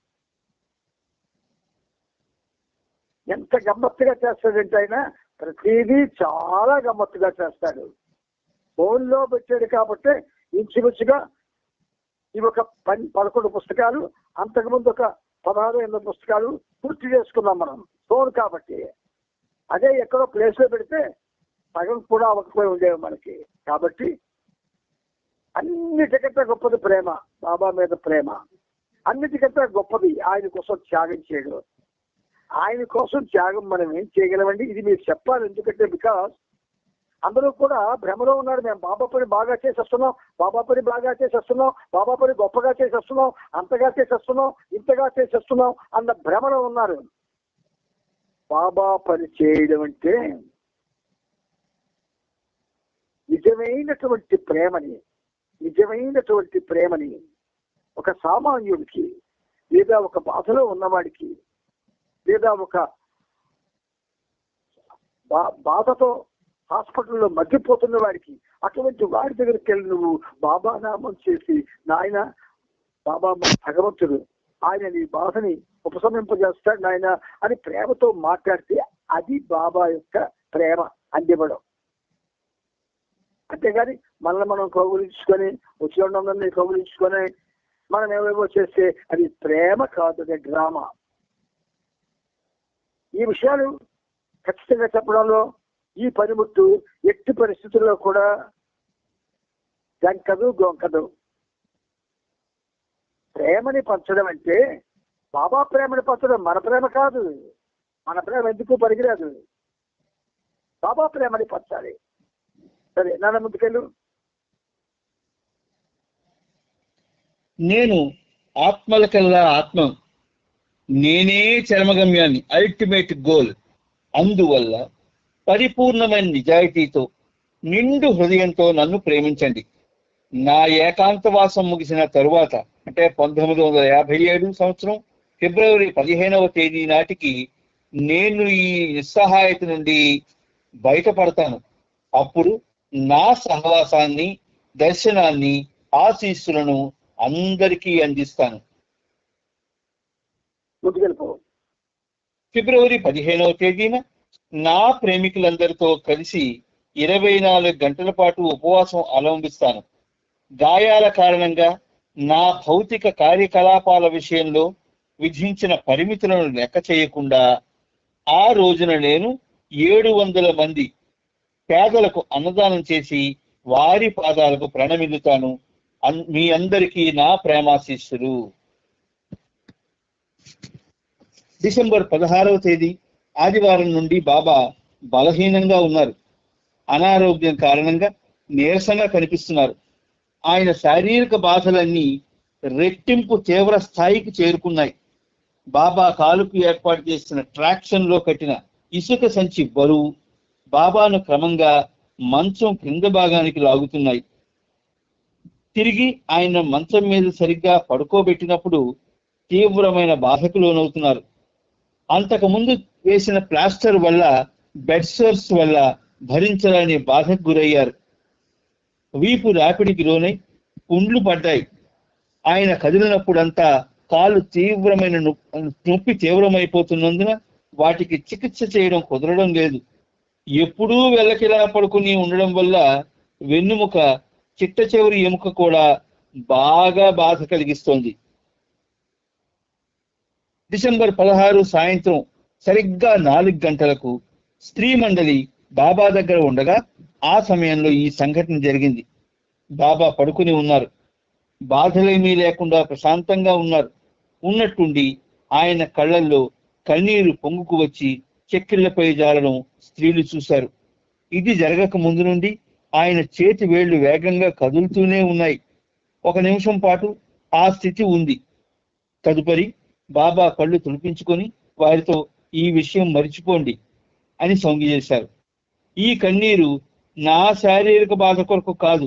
ఎంత గమ్మత్తుగా చేస్తాడంటే ఆయన ప్రతిదీ చాలా గమ్మత్తుగా చేస్తాడు. ఫోన్లో పెట్టాడు కాబట్టి ఇంచుమించుగా ఇవి ఒక 11 పుస్తకాలు, అంతకుముందు ఒక 16 పుస్తకాలు పూర్తి చేసుకున్నాం మనం ఫోన్ కాబట్టి. అదే ఎక్కడో ప్లేస్లో పెడితే సగం కూడా అవ్వకపోయి ఉండేవి మనకి. కాబట్టి అన్నిటికంటే గొప్పది ప్రేమ, బాబా మీద ప్రేమ. అన్నిటికంటే గొప్పది ఆయన కోసం త్యాగం చేయడం. ఆయన కోసం త్యాగం మనం ఏం చేయగలమండి? ఇది మీరు చెప్పాలి. ఎందుకంటే బికాస్ అందరూ కూడా భ్రమలో ఉన్నారు. మేము బాబా పని బాగా చేసేస్తున్నాం, బాబా పని బాగా చేసేస్తున్నాం, బాబా పని గొప్పగా చేసేస్తున్నాం, అంతగా చేసేస్తున్నాం, ఇంతగా చేసేస్తున్నాం అన్న భ్రమలో ఉన్నారు. బాబా పని చేయడం అంటే నిజమైనటువంటి ప్రేమని ఒక సామాన్యుడికి లేదా ఒక బాధలో ఉన్నవాడికి లేదా ఒక బాధతో హాస్పిటల్లో మగ్గిపోతున్న వాడికి, అటువంటి వాడి దగ్గరికి వెళ్ళి నువ్వు బాబా నామం చేసి, నాయన బాబా భగవంతుడు, ఆయన నీ బాధని ఉపశమింపజేస్తాడు నాయన అని ప్రేమతో మాట్లాడితే అది బాబా యొక్క ప్రేమ అందివ్వడం. అంతేగాని మనల్ని మనం కౌగులించుకొని వచ్చిన కౌగులించుకొని మనం ఏవేవో చేస్తే అది ప్రేమ కాదు, అది డ్రామా. ఈ విషయాలు ఖచ్చితంగా చెప్పడంలో ఈ పనిముట్టు ఎట్టి పరిస్థితుల్లో కూడా జంకదు, గొంకదు. ప్రేమని పంచడం అంటే బాబా ప్రేమని పంచడం, మన ప్రేమ కాదు. మన ప్రేమ ఎందుకు పనికిరాదు, బాబా ప్రేమని పంచాలి. సరే నాన్న ముందుకెళ్ళు. నేను ఆత్మలకల్లా ఆత్మ, నేనే చరమగమ్యాన్ని, అల్టిమేట్ గోల్. అందువల్ల పరిపూర్ణమైన నిజాయితీతో నిండు హృదయంతో నన్ను ప్రేమించండి. నా ఏకాంతవాసం ముగిసిన తరువాత అంటే 1957 సంవత్సరం ఫిబ్రవరి 15వ తేదీ నాటికి నేను ఈ నిస్సహాయత నుండి బయటపడతాను. అప్పుడు నా సహవాసాన్ని, దర్శనాన్ని, ఆశీస్సులను అందరికీ అందిస్తాను. ఫిబ్రవరి 15వ తేదీన నా ప్రేమికులందరితో కలిసి 24 గంటల పాటు ఉపవాసం అవలంబిస్తాను. గాయాల కారణంగా నా భౌతిక కార్యకలాపాల విషయంలో విధించిన పరిమితులను లెక్క చేయకుండా ఆ రోజున నేను 700 మంది పేదలకు అన్నదానం చేసి వారి పాదాలకు ప్రణమిల్లుతాను. మీ అందరికీ నా ప్రేమాశీస్సులు. డిసెంబర్ 16వ తేదీ ఆదివారం నుండి బాబా బలహీనంగా ఉన్నారు. అనారోగ్యం కారణంగా నీరసంగా కనిపిస్తున్నారు. ఆయన శారీరక బాధలన్నీ రెట్టింపు తీవ్ర స్థాయికి చేరుకున్నాయి. బాబా కాలుకు ఏర్పాటు చేసిన ట్రాక్షన్ లో కట్టిన ఇసుక సంచి బరువు బాబాను క్రమంగా మంచం క్రింద భాగానికి లాగుతున్నాయి. తిరిగి ఆయన మంచం మీద సరిగ్గా పడుకోబెట్టినప్పుడు తీవ్రమైన బాధకు లోనవుతున్నారు. అంతకుముందు వేసిన ప్లాస్టర్ వల్ల, బెడ్ సోర్స్ వల్ల భరించలేని బాధకు గురయ్యారు. వీపు రాపిడికి లోనై పుండ్లు పడ్డాయి. ఆయన కదిలినప్పుడంతా కాలు తీవ్రమైన నొప్పి తీవ్రమైపోతున్నందున వాటికి చికిత్స చేయడం కుదరడం లేదు. ఎప్పుడూ వెళ్ళకిలా పడుకుని ఉండడం వల్ల వెన్నుముక, చిట్ట చివరి ఎముక కూడా బాగా బాధ కలిగిస్తోంది. డిసెంబర్ 16 సాయంత్రం సరిగ్గా 4 గంటలకు స్త్రీ మండలి బాబా దగ్గర ఉండగా ఆ సమయంలో ఈ సంఘటన జరిగింది. బాబా పడుకుని ఉన్నారు. బాధలేమీ లేకుండా ప్రశాంతంగా ఉన్నారు. ఉన్నట్టుండి ఆయన కళ్ళల్లో కన్నీరు పొంగుకు వచ్చి చెక్కిళ్లపై జారడం స్త్రీలు చూశారు. ఇది జరగక ముందు నుండి ఆయన చేతి వేళ్లు వేగంగా కదులుతూనే ఉన్నాయి. 1 నిమిషం పాటు ఆ స్థితి ఉంది. తదుపరి బాబా కళ్ళు తుడిపించుకొని వారితో ఈ విషయం మరిచిపోండి అని సొంగి చేశారు. ఈ కన్నీరు నా శారీరక బాధ కొరకు కాదు,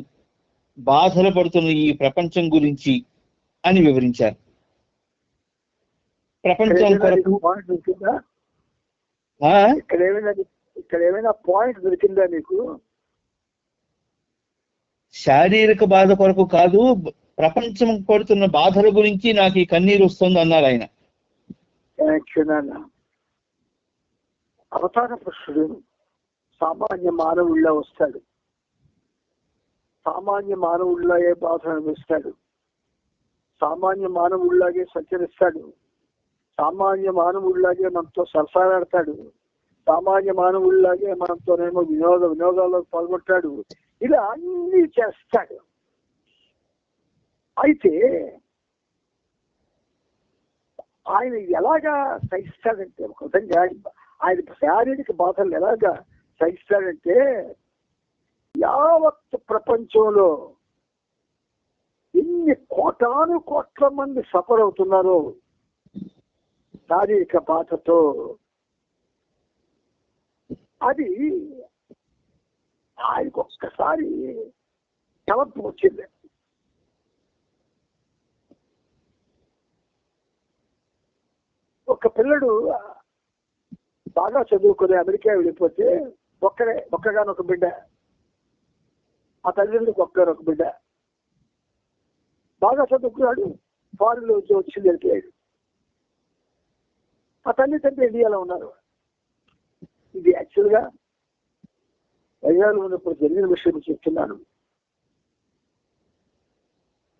బాధలు పడుతున్న ఈ ప్రపంచం గురించి అని వివరించారు. ప్రపంచం కొరకు ఇక్కడ ఏమైనా పాయింట్ దొరికిందా మీకు? శారీరక బాధ కొరకు కాదు, ప్రపంచం పడుతున్న బాధల గురించి నాకు ఈ కన్నీరు వస్తుంది అన్నారు ఆయన. అవతార పురుషుడు సామాన్య మానవుల్లో వస్తాడు. సామాన్య మానవుల్లాగే బాధ అనిపిస్తాడు. సామాన్య మానవుల్లాగే సంచరిస్తాడు. సామాన్య మానవుల్లాగే మనతో సరసాలాడతాడు. సామాన్య మానవుల్లాగే మనతోనేమో వినోదాల్లో పాల్గొంటాడు. ఇలా అన్ని చేస్తాడు. అయితే ఆయన ఎలాగా సహిస్తాడంటే, ఒక విధంగా ఆయన శారీరక బాధలు ఎలాగా సహిస్తాడంటే, యావత్ ప్రపంచంలో ఎన్ని కోటాను కోట్ల మంది సఫర్ అవుతున్నారో శారీరక బాధతో, అది ఆయనకు ఒక్కసారి తలపు వచ్చింది. ఒక పిల్లడు బాగా చదువుకుని అమెరికా వెళ్ళిపోతే ఒక్కగానొక బిడ్డ, ఆ తల్లిదండ్రులకు ఒక్కగానొక బిడ్డ, బాగా చదువుకున్నాడు, ఫారెన్ లో వచ్చింది వెళ్ళిపోయాడు. ఆ తల్లిదండ్రులు ఇండియాలో ఉన్నారు. ఇది యాక్చువల్గా వైజాగ్లో ఉన్నప్పుడు జరిగిన విషయం చెప్తున్నాను.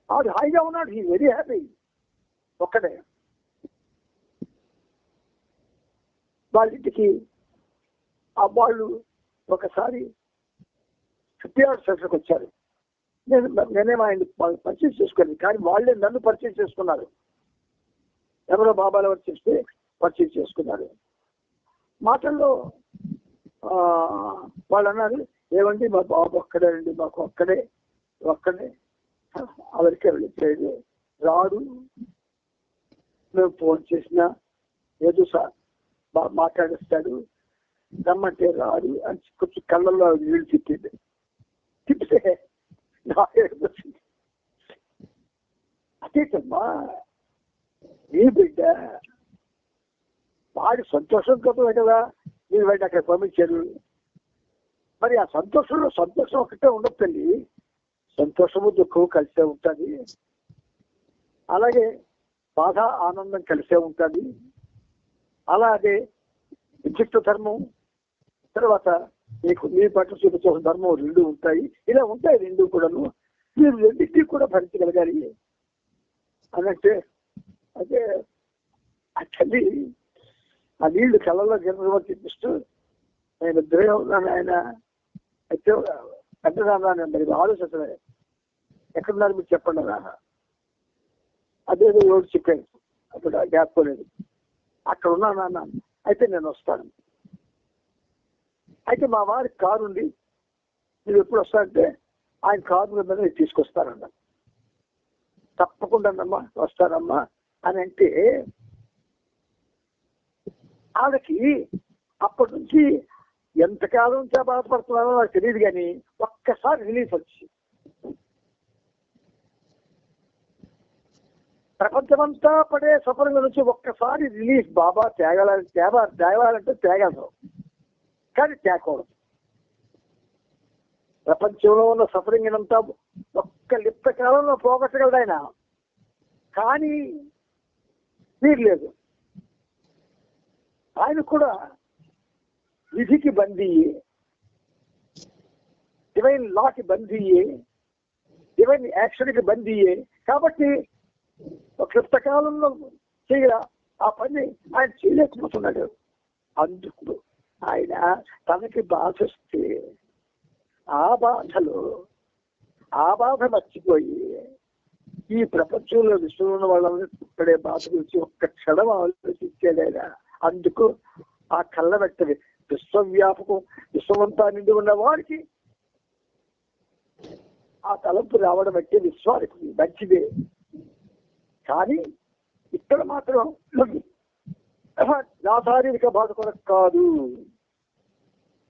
ఆడు హాయిగా ఉన్నాడు, హీ వెరీ హ్యాపీ. ఒక్కడే వాళ్ళ ఇంటికి వాళ్ళు ఒకసారి 50 సెంటర్కి వచ్చారు. నేనేమో ఆయన పర్చేజ్ చేసుకోలేదు, కానీ వాళ్ళే నన్ను పర్చేజ్ చేసుకున్నారు. ఎవరో బాబాలు ఎవరు చేస్తే పర్చేజ్ చేసుకున్నారు. మాటల్లో వాళ్ళు అన్నారు, ఏమండి మా బాబు ఒక్కడేనండి, మాకు ఒక్కడే అమెరికా వెళ్ళిపోయాడు, రాడు, మేము ఫోన్ చేసినా ఏదో సార్ బాగా మాట్లాడిస్తాడు, రమ్మంటే రాడు అని కొంచెం కళ్ళల్లో నీళ్ళు తిప్పింది. తిప్పితే నాకేస్తుంది, అదేటమ్మా నీ బిడ్డ వాడి సంతోషం కోసమే కదా మీరు బయట అక్కడ పంపించారు. మరి ఆ సంతోషం ఒకటే ఉండదు తల్లి, సంతోషము దుఃఖము కలిసే ఉంటుంది. అలాగే బాధ ఆనందం కలిసే ఉంటుంది. అలాగే విచిత్ర ధర్మం, తర్వాత మీ పట్ల చూపించే ధర్మం 2 ఉంటాయి. ఇలా ఉంటాయి 2 కూడాను. మీరు 2 కూడా భరించగలగాలి అనంటే, అదే ఆ తల్లి ఆ నీళ్లు కళ్ళలో గిన్నెలో చూపిస్తూ, నేను ఇద్దరే ఉన్నాను, ఆయన అయితే పెద్దదాన్ని మరి ఆలోచించలే, ఎక్కడున్నారు మీరు చెప్పండి నాన్న. అదేదో ఎవరు చెప్పాను, అప్పుడు జ్ఞాపకోలేదు. అక్కడ ఉన్నా నాన్న, అయితే నేను వస్తాను. అయితే మా వారి కారు ఉంది, మీరు ఎప్పుడు వస్తారంటే ఆయన కారు మీద తీసుకొస్తారన్న. తప్పకుండానమ్మా వస్తానమ్మా అని అంటే ఆవిడకి అప్పటి నుంచి ఎంతకాలం నుంచి బాధపడుతున్నారో నాకు తెలియదు, కానీ ఒక్కసారి రిలీఫ్ వచ్చి ప్రపంచమంతా పడే సఫరంగా నుంచి ఒక్కసారి రిలీఫ్. బాబా తేవాలంటే తేగలరు, కానీ తేకూడదు. ప్రపంచంలో ఉన్న సఫరింగ్ అంతా ఒక్క లిప్త కాలంలో పోగొట్టగలడు ఆయన, కానీ తీరలేదు. ఆయన కూడా విధికి బందీ, డివైన్ లాకి బందీ, డివైన్ యాక్షన్కి బందీ. కాబట్టి ఒక క్లిప్త కాలంలో చేయరా ఆ పని ఆయన చేయలేకపోతున్నాడు. అందుకు ఆయన తనకి బాధ వస్తే ఆ బాధ మర్చిపోయి ఈ ప్రపంచంలో విశ్వంలో ఉన్న వాళ్ళని పడే బాధ గురించి ఒక్క క్షణం ఆలోచించాడు ఆయన. అందుకు ఆ కళ్ళ వ్యక్తి విశ్వవ్యాపకం, విశ్వమంతా నిండి ఉన్న వారికి ఆ తలంపు రావడం అంటే విశ్వానికి మంచిదే. కానీ ఇక్కడ మాత్రం నా శారీరక బాధ కొరకు కాదు,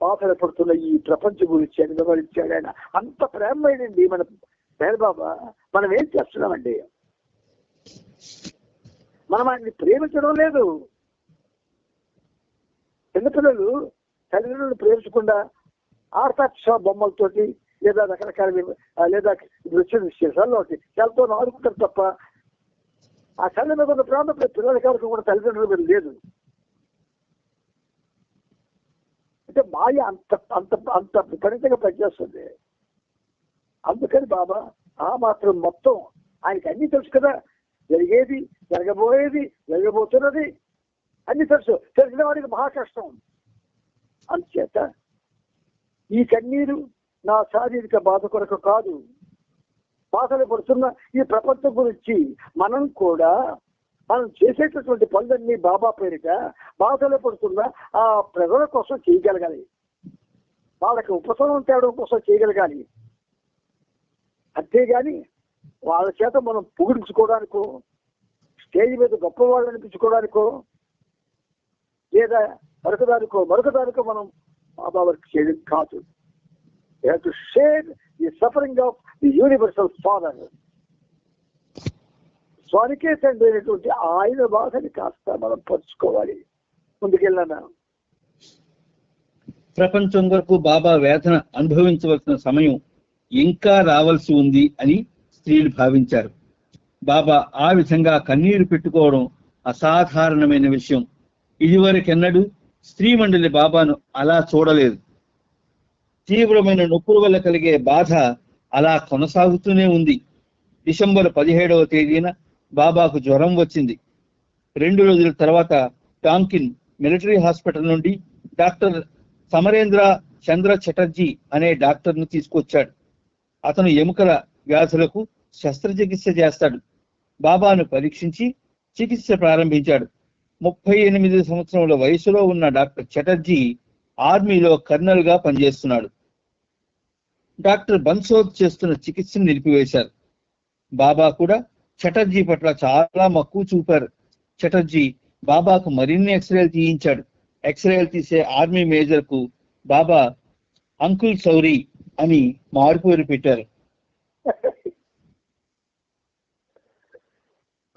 బాధలు పడుతున్న ఈ ప్రపంచం గురించి అని వివరించాడు ఆయన. అంత ప్రేమైందండి మన బాబా. మనం ఏం చేస్తున్నామండి? మనం ఆయన్ని ప్రేమించడం లేదు. చిన్నపిల్లలు తల్లిదండ్రులు ప్రేమించకుండా ఆర్తాక్ష బొమ్మలతోటి లేదా రకరకాల లేదా వచ్చిన విశేషాల్లో వాళ్ళతో ఆడుకుంటారు తప్ప ఆ తల్లి మీద ఉన్న ప్రాంతం పిల్లల కాలకు కూడా తల్లిదండ్రుల మీద లేదు. అంటే మాయ అంత అంత అంత విపరీతంగా పనిచేస్తుంది. అందుకని బాబా ఆ మాత్రం మొత్తం ఆయనకి అన్ని తెలుసు కదా, జరిగేది, జరగబోయేది, జరగబోతున్నది అన్ని తెలుసు. తెలిసిన వాడికి మహా కష్టం. అందుచేత ఈ కన్నీరు నా శారీరక బాధ కొరకు కాదు, బాధలు పడుతున్న ఈ ప్రపంచం గురించి మనం చేసేటటువంటి పనులన్నీ బాబా పేరిట బాధలు పడుతున్న ఆ ప్రజల కోసం చేయగలగాలి, వాళ్ళకి ఉపశమనం తేవడం కోసం చేయగలగాలి. అంతేగాని వాళ్ళ చేత మనం పొగిడించుకోవడానికో, స్టేజ్ మీద గొప్పవాళ్ళు అనిపించుకోవడానికో, లేదా మరొకదానికో మనం బాబా వర్క్ చేయడం కాదు. You have to share the suffering of the universal Father. స్వానికే తండ్రి అయినటువంటి ఆయన బాధని కాస్త మనం పంచుకోవాలి. ముందుకెళ్ళాను. ప్రపంచం వరకు బాబా వేదన అనుభవించవలసిన సమయం ఇంకా రావాల్సి ఉంది అని స్త్రీలు భావించారు. బాబా ఆ విధంగా కన్నీరు పెట్టుకోవడం అసాధారణమైన విషయం. ఇదివరకెన్నడూ స్త్రీ మండలి బాబాను అలా చూడలేదు. తీవ్రమైన నొప్పుల వల్ల కలిగే బాధ అలా కొనసాగుతూనే ఉంది. డిసెంబర్ 17వ తేదీన బాబాకు జ్వరం వచ్చింది. 2 రోజుల తర్వాత టాంకిన్ మిలిటరీ హాస్పిటల్ నుండి డాక్టర్ సమరేంద్ర చంద్ర చటర్జీ అనే డాక్టర్ను తీసుకొచ్చాడు. అతను ఎముకల వ్యాధులకు శస్త్రచికిత్స చేస్తాడు. బాబాను పరీక్షించి చికిత్స ప్రారంభించాడు. 38 సంవత్సరముల వయసులో ఉన్న డాక్టర్ చటర్జీ ఆర్మీలో కర్నల్ గా పనిచేస్తున్నాడు. డాక్టర్ బన్సోద్ చేస్తున్న చికిత్సను నిలిపివేశారు. బాబా కూడా చటర్జీ పట్ల చాలా మక్కువ చూపారు. చటర్జీ బాబాకు మరిన్ని ఎక్స్రేలు తీయించాడు. ఎక్స్రేలు తీసే ఆర్మీ మేజర్ కు బాబా అంకుల్ సౌరీ అని మారుపేరు పెట్టారు.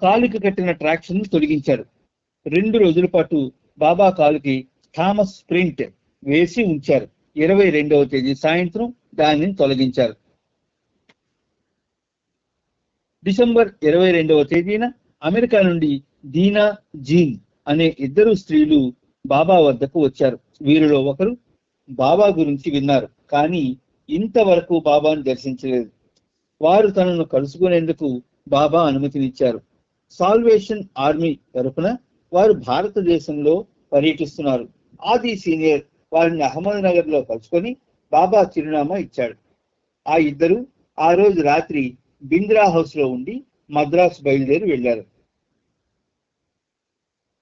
కాలుకి కట్టిన ట్రాక్షన్ తొలగించారు. 2 రోజుల పాటు బాబా కాలుకి థామస్ ప్రింట్ వేసి ఉంచారు. 22వ తేదీ సాయంత్రం దానిని తొలగించారు. డిసెంబర్ 22వ తేదీన అమెరికా నుండి దీనా జీన్ అనే 2 స్త్రీలు బాబా వద్దకు వచ్చారు. వీరిలో ఒకరు బాబా గురించి విన్నారు, కానీ ఇంతవరకు బాబాను దర్శించలేదు. వారు తనను కలుసుకునేందుకు బాబా అనుమతినిచ్చారు. సాల్వేషన్ ఆర్మీ తరఫున వారు భారతదేశంలో పర్యటిస్తున్నారు. ఆది సీనియర్ వారిని అహ్మద్నగర్ లో కలుసుకొని బాబా చిరునామా ఇచ్చాడు. ఆ 2 ఆ రోజు రాత్రి బింద్రా హౌస్ లో ఉండి మద్రాసు బయలుదేరి వెళ్లారు.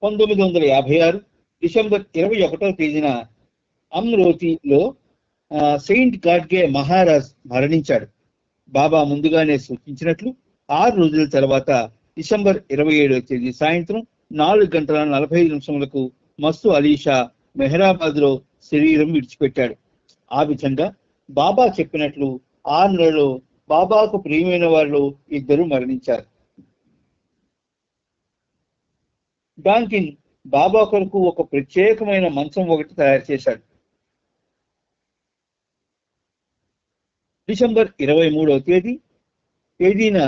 1956 డిసెంబర్ 21వ తేదీన అమ్రోతిలో సెయింట్ గాడ్గే మహారాజ్ మరణించాడు. బాబా ముందుగానే సూచించినట్లు 6 రోజుల తర్వాత డిసెంబర్ 27వ తేదీ సాయంత్రం 4:45 మస్తు అలీషా మెహరాబాద్ లో శరీరం విడిచిపెట్టాడు. ఆ విధంగా బాబా చెప్పినట్లు 6 నెలల్లో బాబాకు ప్రియమైన వారిలో 2 మరణించారు. డాంకిన్ బాబా కొరకు ఒక ప్రత్యేకమైన మంచం ఒకటి తయారు చేశాడు. డిసెంబర్ 23వ తేదీన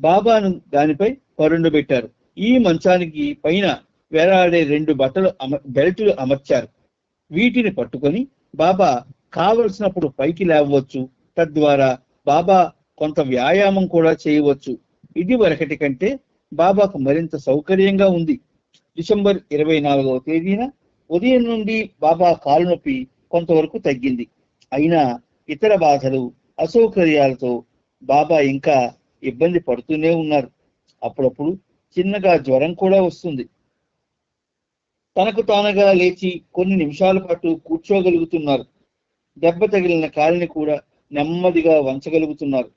బాబాను దానిపై పరుండబెట్టారు. ఈ మంచానికి పైన వేలాడే 2 బెల్టులు అమర్చారు. వీటిని పట్టుకొని బాబా కావలసినప్పుడు పైకి లేవచ్చు. తద్వారా బాబా కొంత వ్యాయామం కూడా చేయవచ్చు. ఇది వరకటి కంటే బాబాకు మరింత సౌకర్యంగా ఉంది. డిసెంబర్ 24వ తేదీన ఉదయం నుండి బాబా కాలు నొప్పి కొంతవరకు తగ్గింది. అయినా ఇతర బాధలు, అసౌకర్యాలతో బాబా ఇంకా ఇబ్బంది పడుతూనే ఉన్నారు. అప్పుడప్పుడు చిన్నగా జ్వరం కూడా వస్తుంది. తనకు తానుగా లేచి కొన్ని నిమిషాల పాటు కూర్చోగలుగుతున్నారు. దెబ్బ తగిలిన కాలిని కూడా నెమ్మదిగా వంచగలుగుతున్నారు.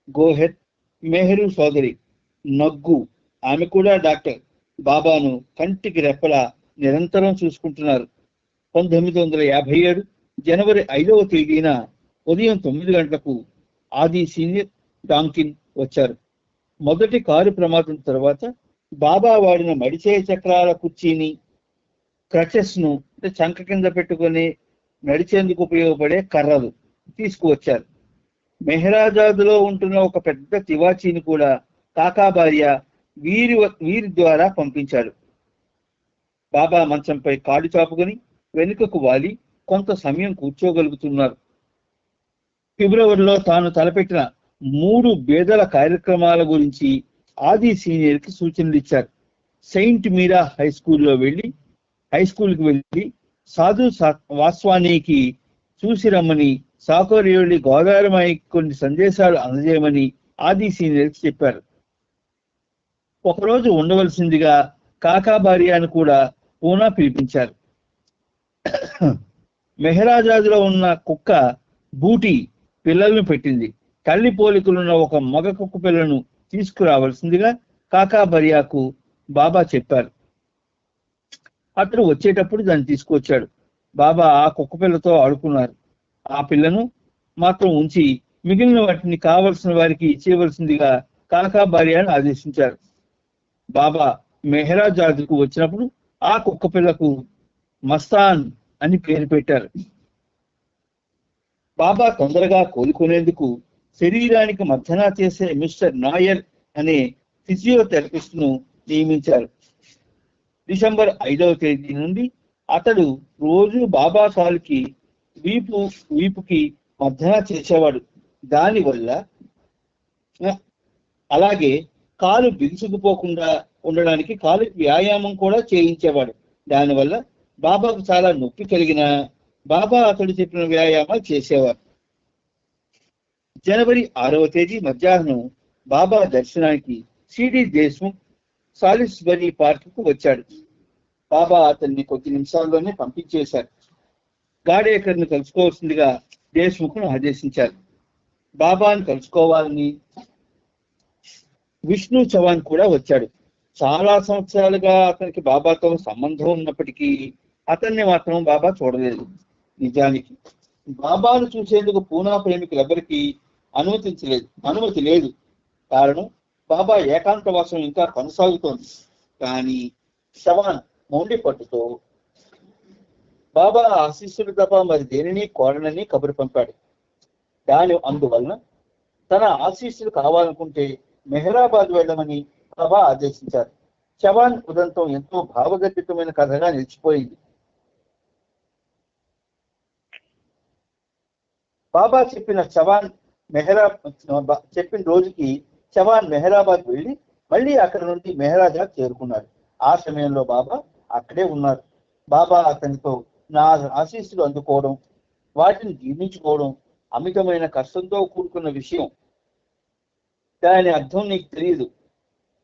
గోహెత్ మెహరు సోదరి నగ్గు, ఆమె కూడా డాక్టర్, బాబాను కంటికి రెప్పలా నిరంతరం చూసుకుంటున్నారు. 1957 జనవరి 5వ తేదీన ఉదయం 9 గంటలకు ఆది సీనియర్ డాంకిన్ వచ్చారు. మొదటి కారు ప్రమాదం తర్వాత బాబా వాడిన మడిచే చక్రాల కుర్చీని, క్రచెస్ ను చంక కింద పెట్టుకొని నడిచేందుకు ఉపయోగపడే కర్రలు తీసుకువచ్చారు. మెహరాజాద్లో ఉంటున్న ఒక పెద్ద తివాచీని కూడా కాకా భార్య వీరి ద్వారా పంపించాడు. బాబా మంచంపై కాలు చాపుకొని వెనుకకు వాలి కొంత సమయం కూర్చోగలుగుతున్నారు. ఫిబ్రవరిలో తాను తలపెట్టిన 3 బేదల కార్యక్రమాల గురించి ఆది సీనియర్ కి సూచనలు ఇచ్చారు. సెయింట్ మీరా హై స్కూల్కి వెళ్ళి సాధు వాస్వానికి చూసి రమ్మని, సాకోరేవుడి గోదావరిమాయికి కొన్ని సందేశాలు అందజేయమని ఆది సీనియర్ కి చెప్పారు. ఒకరోజు ఉండవలసిందిగా కాకా భార్యను కూడా పూనా పిలిపించారు. మెహరాజాద్లో ఉన్న కుక్క బూటి పిల్లలను పెట్టింది. తల్లి పోలికలున్న ఒక మగ కుక్క పిల్లను తీసుకురావాల్సిందిగా కాకా భార్యకు బాబా చెప్పారు. అతడు వచ్చేటప్పుడు దాన్ని తీసుకువచ్చాడు. బాబా ఆ కుక్క పిల్లతో ఆడుకున్నారు. ఆ పిల్లను మాత్రం ఉంచి మిగిలిన వాటిని కావలసిన వారికి ఇచ్చేయవలసిందిగా కాకా భార్యను ఆదేశించారు. బాబా మెహరాజాద్కు వచ్చినప్పుడు ఆ కుక్క పిల్లకు మస్తాన్ అని పేరు పెట్టారు. బాబా తొందరగా కోలుకునేందుకు శరీరానికి మర్దన చేసే మిస్టర్ నాయర్ అనే ఫిజియోథెరపిస్ట్ ను నియమించారు. డిసెంబర్ 5వ తేదీ నుండి అతడు రోజు బాబా కాలుకి వీపుకి మర్దన చేసేవాడు. దానివల్ల అలాగే కాలు బిగుసుకుపోకుండా ఉండడానికి కాలుకి వ్యాయామం కూడా చేయించేవాడు. దానివల్ల బాబాకు చాలా నొప్పి కలిగిన బాబా అతడు చెప్పిన వ్యాయామాలు చేసేవారు. జనవరి 6వ తేదీ మధ్యాహ్నం బాబా దర్శనానికి సిడి దేశ్ముఖ్ సాలిస్బరీ పార్క్ కు వచ్చాడు. బాబా అతన్ని కొద్ది నిమిషాల్లోనే పంపించేశారు. గాడేకర్ ను కలుసుకోవాల్సిందిగా దేశ్ముఖ్ ను ఆదేశించారు. బాబాను కలుసుకోవాలని విష్ణు చవాన్ కూడా వచ్చాడు. చాలా సంవత్సరాలుగా అతనికి బాబాతో సంబంధం ఉన్నప్పటికీ అతన్ని మాత్రం బాబా చూడలేదు. నిజానికి బాబాను చూసేందుకు పూనా ప్రేమికులెవరికి అనుమతి లేదు. కారణం బాబా ఏకాంతవాసం ఇంకా కొనసాగుతోంది. కానీ చవాన్ మొండి పట్టుతో బాబా ఆశీస్సులు తప్ప మరి దేనిని కోరనని కబురు పంపాడు. అందువలన తన ఆశీస్సులు కావాలనుకుంటే మెహరాబాద్ వెళ్ళమని బాబా ఆదేశించారు. చవాన్ ఉదంతం ఎంతో భావగర్భితమైన కథగా నిలిచిపోయింది. బాబా చెప్పిన రోజుకి చవాన్ మెహరాబాద్ వెళ్ళి మళ్ళీ అక్కడ నుండి మెహరాజాద్ చేరుకున్నాడు. ఆ సమయంలో బాబా అక్కడే ఉన్నారు. బాబా అతనితో నా ఆశీస్సులు అందుకోవడం, వాటిని జీర్ణించుకోవడం అమితమైన కష్టంతో కూడుకున్న విషయం. దాని అర్థం నీకు తెలియదు,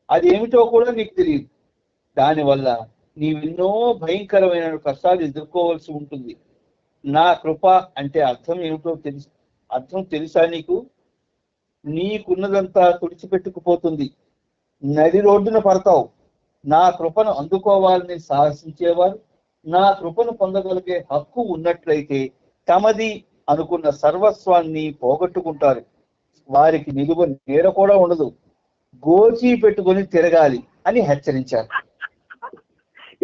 అది ఏమిటో కూడా నీకు తెలియదు. దానివల్ల నీవెన్నో భయంకరమైన కష్టాలు ఎదుర్కోవాల్సి ఉంటుంది. నా కృప అంటే అర్థం ఏమిటో అర్థం తెలుసా నీకు? నీకున్నదంతా తుడిచిపెట్టుకుపోతుంది. నడి రోడ్డున పడతావు. నా కృపను అందుకోవాలని సాహసించేవారు నా కృపను పొందగలిగే హక్కు ఉన్నట్లయితే తమది అనుకున్న సర్వస్వాన్ని పోగొట్టుకుంటారు. వారికి నిలువ నీడ కూడా ఉండదు. గోచి పెట్టుకొని తిరగాలి అని హెచ్చరించారు.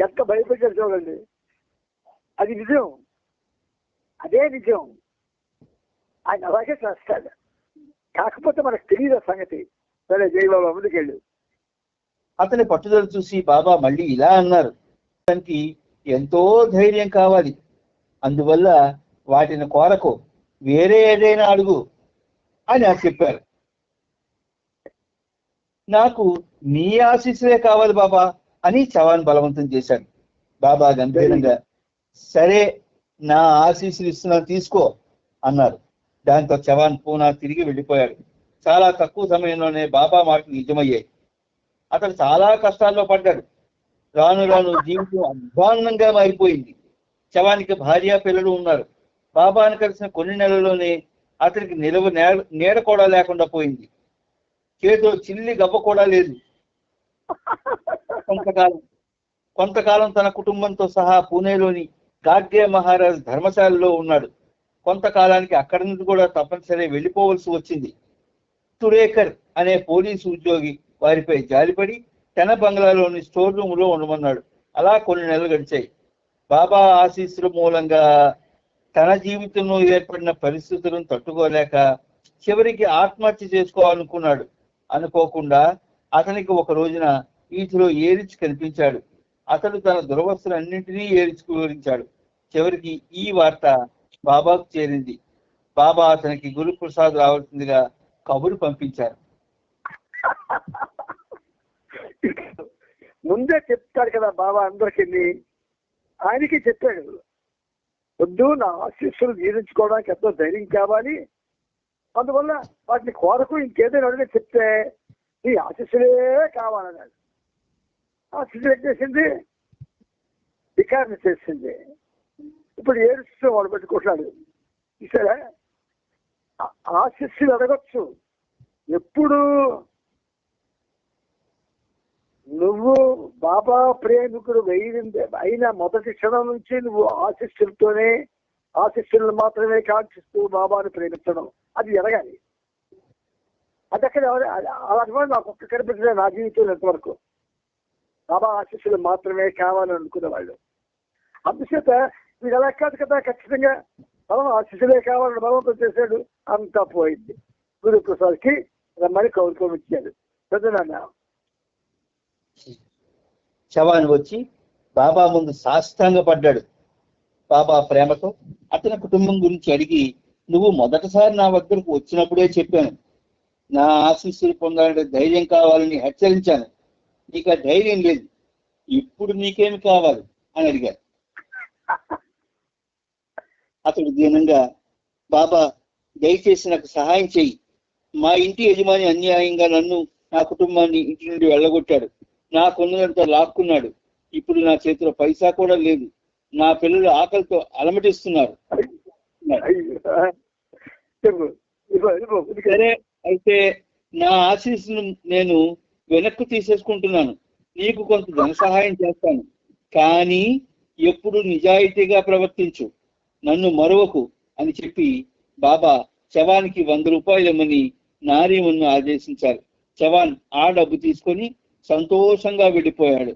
ఎంత భయపెట్టారు చూడండి. అది నిజం, అదే నిజం. ఆయన అలాగే చేస్తాడు. కాకపోతే మనకు తెలియదు ఆ సంగతి. సరే జయబాబా ముందుకెళ్ళు. అతని పట్టుదల చూసి బాబా మళ్ళీ ఇలా అన్నారు, అతనికి ఎంతో ధైర్యం కావాలి. అందువల్ల వాటిని కోరకు, వేరే ఏదైనా అడుగు అని చెప్పారు. నాకు నీ ఆశీస్సులే కావాలి బాబా అని చవాన్ బలవంతం చేశాడు. బాబా గంభీరంగా, సరే నా ఆశీస్సులు ఇస్తున్నాను తీసుకో అన్నారు. దాంతో చవాన్ పూనా తిరిగి వెళ్ళిపోయాడు. చాలా తక్కువ సమయంలోనే బాబా మాటలు నిజమయ్యాయి. అతను చాలా కష్టాల్లో పడ్డాడు. రాను రాను జీవితం అధ్వాన్నంగా మారిపోయింది. చవానికి భార్య పిల్లలు ఉన్నారు. బాబాను కలిసిన కొన్ని నెలల్లోనే అతనికి నిలవ నీడ కూడా లేకుండా పోయింది. చేతిలో చిల్లి గవ్వ కూడా లేదు. కొంతకాలం తన కుటుంబంతో సహా పూణేలోని గాడ్గే మహారాజ్ ధర్మశాలలో ఉన్నాడు. కొంతకాలానికి అక్కడి నుంచి కూడా తప్పనిసరి వెళ్ళిపోవలసి వచ్చింది. తురేకర్ అనే పోలీసు ఉద్యోగి వారిపై జాలిపడి తన బంగ్లాలోని స్టోర్ రూమ్ లో ఉండమన్నాడు. అలా కొన్ని నెలలు గడిచాయి. బాబా ఆశీస్సుల మూలంగా తన జీవితంలో ఏర్పడిన పరిస్థితులను తట్టుకోలేక చివరికి ఆత్మహత్య చేసుకోవాలనుకున్నాడు. అనుకోకుండా అతనికి ఒక రోజున వీటిలో ఏరిచి కనిపించాడు. అతడు తన దురవస్థలన్నింటినీ ఏరిచి వివరించాడు. చివరికి ఈ వార్త బాబాకు చేరింది. బాబా అతనికి గురుప్రసాద్ రావాల్సిందిగా కబురు పంపించారు. ముందే చెప్తాడు కదా బాబా అందరికీ. ఆయనకి చెప్పాడు, వద్దు నా ఆశీస్సులు జీర్ణించుకోవడానికి ఎంతో ధైర్యం కావాలి. అందువల్ల వాటిని కోరకు ఇంకేదైనా అడిగే చెప్తే నీ ఆశీస్సులే కావాలన్నాడు. ఆశీస్సులు ఏం చేసింది? వికారణ చేసింది. ఇప్పుడు ఏడుస్తూ వాడు పెట్టుకుంటున్నాడు. సరే ఆశీస్సులు అడగచ్చు. ఎప్పుడు నువ్వు బాబా ప్రేమికుడు అయిన మొదటి క్షణం నుంచి నువ్వు ఆశీస్సులను మాత్రమే కాంక్షిస్తూ బాబాను ప్రేమించడం అది ఎరగాలి. అది అక్కడ అలాంటి నాకు ఒక్క కనిపించలేదు నా జీవితంలో ఎంతవరకు. బాబా ఆశీస్సులు మాత్రమే కావాలని అనుకునేవాళ్ళు. అందుచేత వీడు అలా కాదు కదా, ఖచ్చితంగా ఆశీస్సులే కావాలని బలవంతం చేశాడు. అంతా పోయింది. గురుప్రసాద్కి రమ్మని కౌరుకోమిచ్చాడు. పెద్దనాన్న చవాన్ వచ్చి బాబా ముందు సాష్టాంగపడ్డాడు. బాబా ప్రేమతో అతని కుటుంబం గురించి అడిగి, నువ్వు మొదటిసారి నా వద్దకు వచ్చినప్పుడే చెప్పాను, నా ఆశీస్సులు పొందాలంటే ధైర్యం కావాలని హెచ్చరించాను. నీకు ఆ ధైర్యం లేదు. ఇప్పుడు నీకేమి కావాలి అని అడిగారు. అతడు దీనంగా, బాబా దయచేసి నాకు సహాయం చెయ్యి. మా ఇంటి యజమాని అన్యాయంగా నన్ను, నా కుటుంబాన్ని ఇంటి నుండి వెళ్ళగొట్టాడు. నాకున్నదంతా లాక్కున్నాడు. ఇప్పుడు నా చేతిలో పైసా కూడా లేదు. నా పిల్లలు ఆకలితో అలమటిస్తున్నారు. సరే అయితే నా ఆశీస్సును నేను వెనక్కు తీసేసుకుంటున్నాను. నీకు కొంత ధన సహాయం చేస్తాను, కానీ ఎప్పుడు నిజాయితీగా ప్రవర్తించు, నన్ను మరవకు అని చెప్పి బాబా చవాన్కి 100 రూపాయలు ఇమ్మని నారీమన్ను ఆదేశించారు. చవాన్ ఆ డబ్బు తీసుకొని సంతోషంగా వెళ్ళిపోయాడు.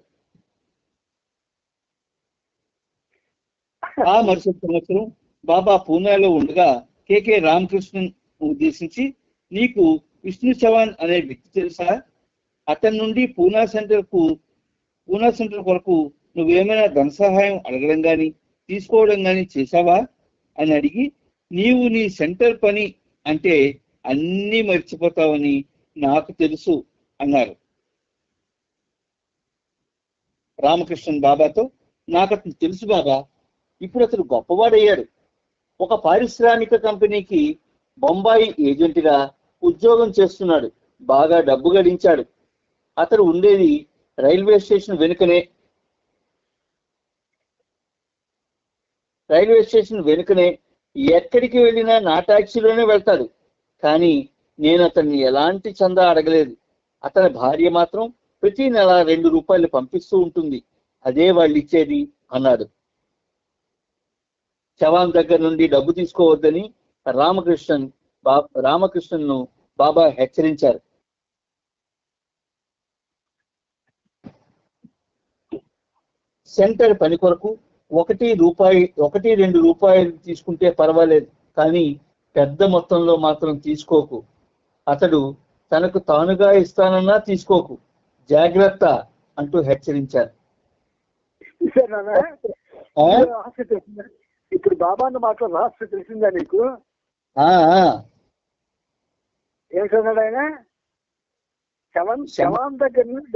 ఆ మరుసటి సంవత్సరం బాబా పూణేలో ఉండగా కేకే రామకృష్ణన్ ఉద్దేశించి, నీకు విష్ణు చవాన్ అనే వ్యక్తి తెలుసా? అతని నుండి పూనా సెంటర్ కొరకు నువ్వేమైనా ధన సహాయం అడగడం కానీ తీసుకోవడం కానీ చేశావా అని అడిగి, నీవు నీ సెంటర్ పని అంటే అన్నీ మర్చిపోతావని నాకు తెలుసు అన్నారు. రామకృష్ణన్ బాబాతో, నాకు అతను తెలుసు బాబా, ఇప్పుడు అతను గొప్పవాడయ్యాడు. ఒక పారిశ్రామిక కంపెనీకి బొంబాయి ఏజెంట్గా ఉద్యోగం చేస్తున్నాడు. బాగా డబ్బు గడించాడు. అతను ఉండేది రైల్వే స్టేషన్ వెనుకనే. ఎక్కడికి వెళ్ళినా నా టాక్సీలోనే వెళ్తాడు. కానీ నేను అతన్ని ఎలాంటి చందా అడగలేదు. అతని భార్య మాత్రం ప్రతి నెల 2 రూపాయలు పంపిస్తూ ఉంటుంది. అదే వాళ్ళు ఇచ్చేది అన్నాడు. చవాన్ దగ్గర నుండి డబ్బు తీసుకోవద్దని రామకృష్ణన్ను బాబా హెచ్చరించారు. సెంటర్ పని కొరకు 1-2 రూపాయలు తీసుకుంటే పర్వాలేదు, కానీ పెద్ద మొత్తంలో మాత్రం తీసుకోకు. అతడు తనకు తానుగా ఇస్తానన్నా తీసుకోకు, జాగ్రత్త అంటూ హెచ్చరించారు. ఇప్పుడు బాబా అన్న మాటలో రహస్యం తెలిసిందా నీకు? ఏంటన్నాడు ఆయన? శవం దగ్గర నుంచి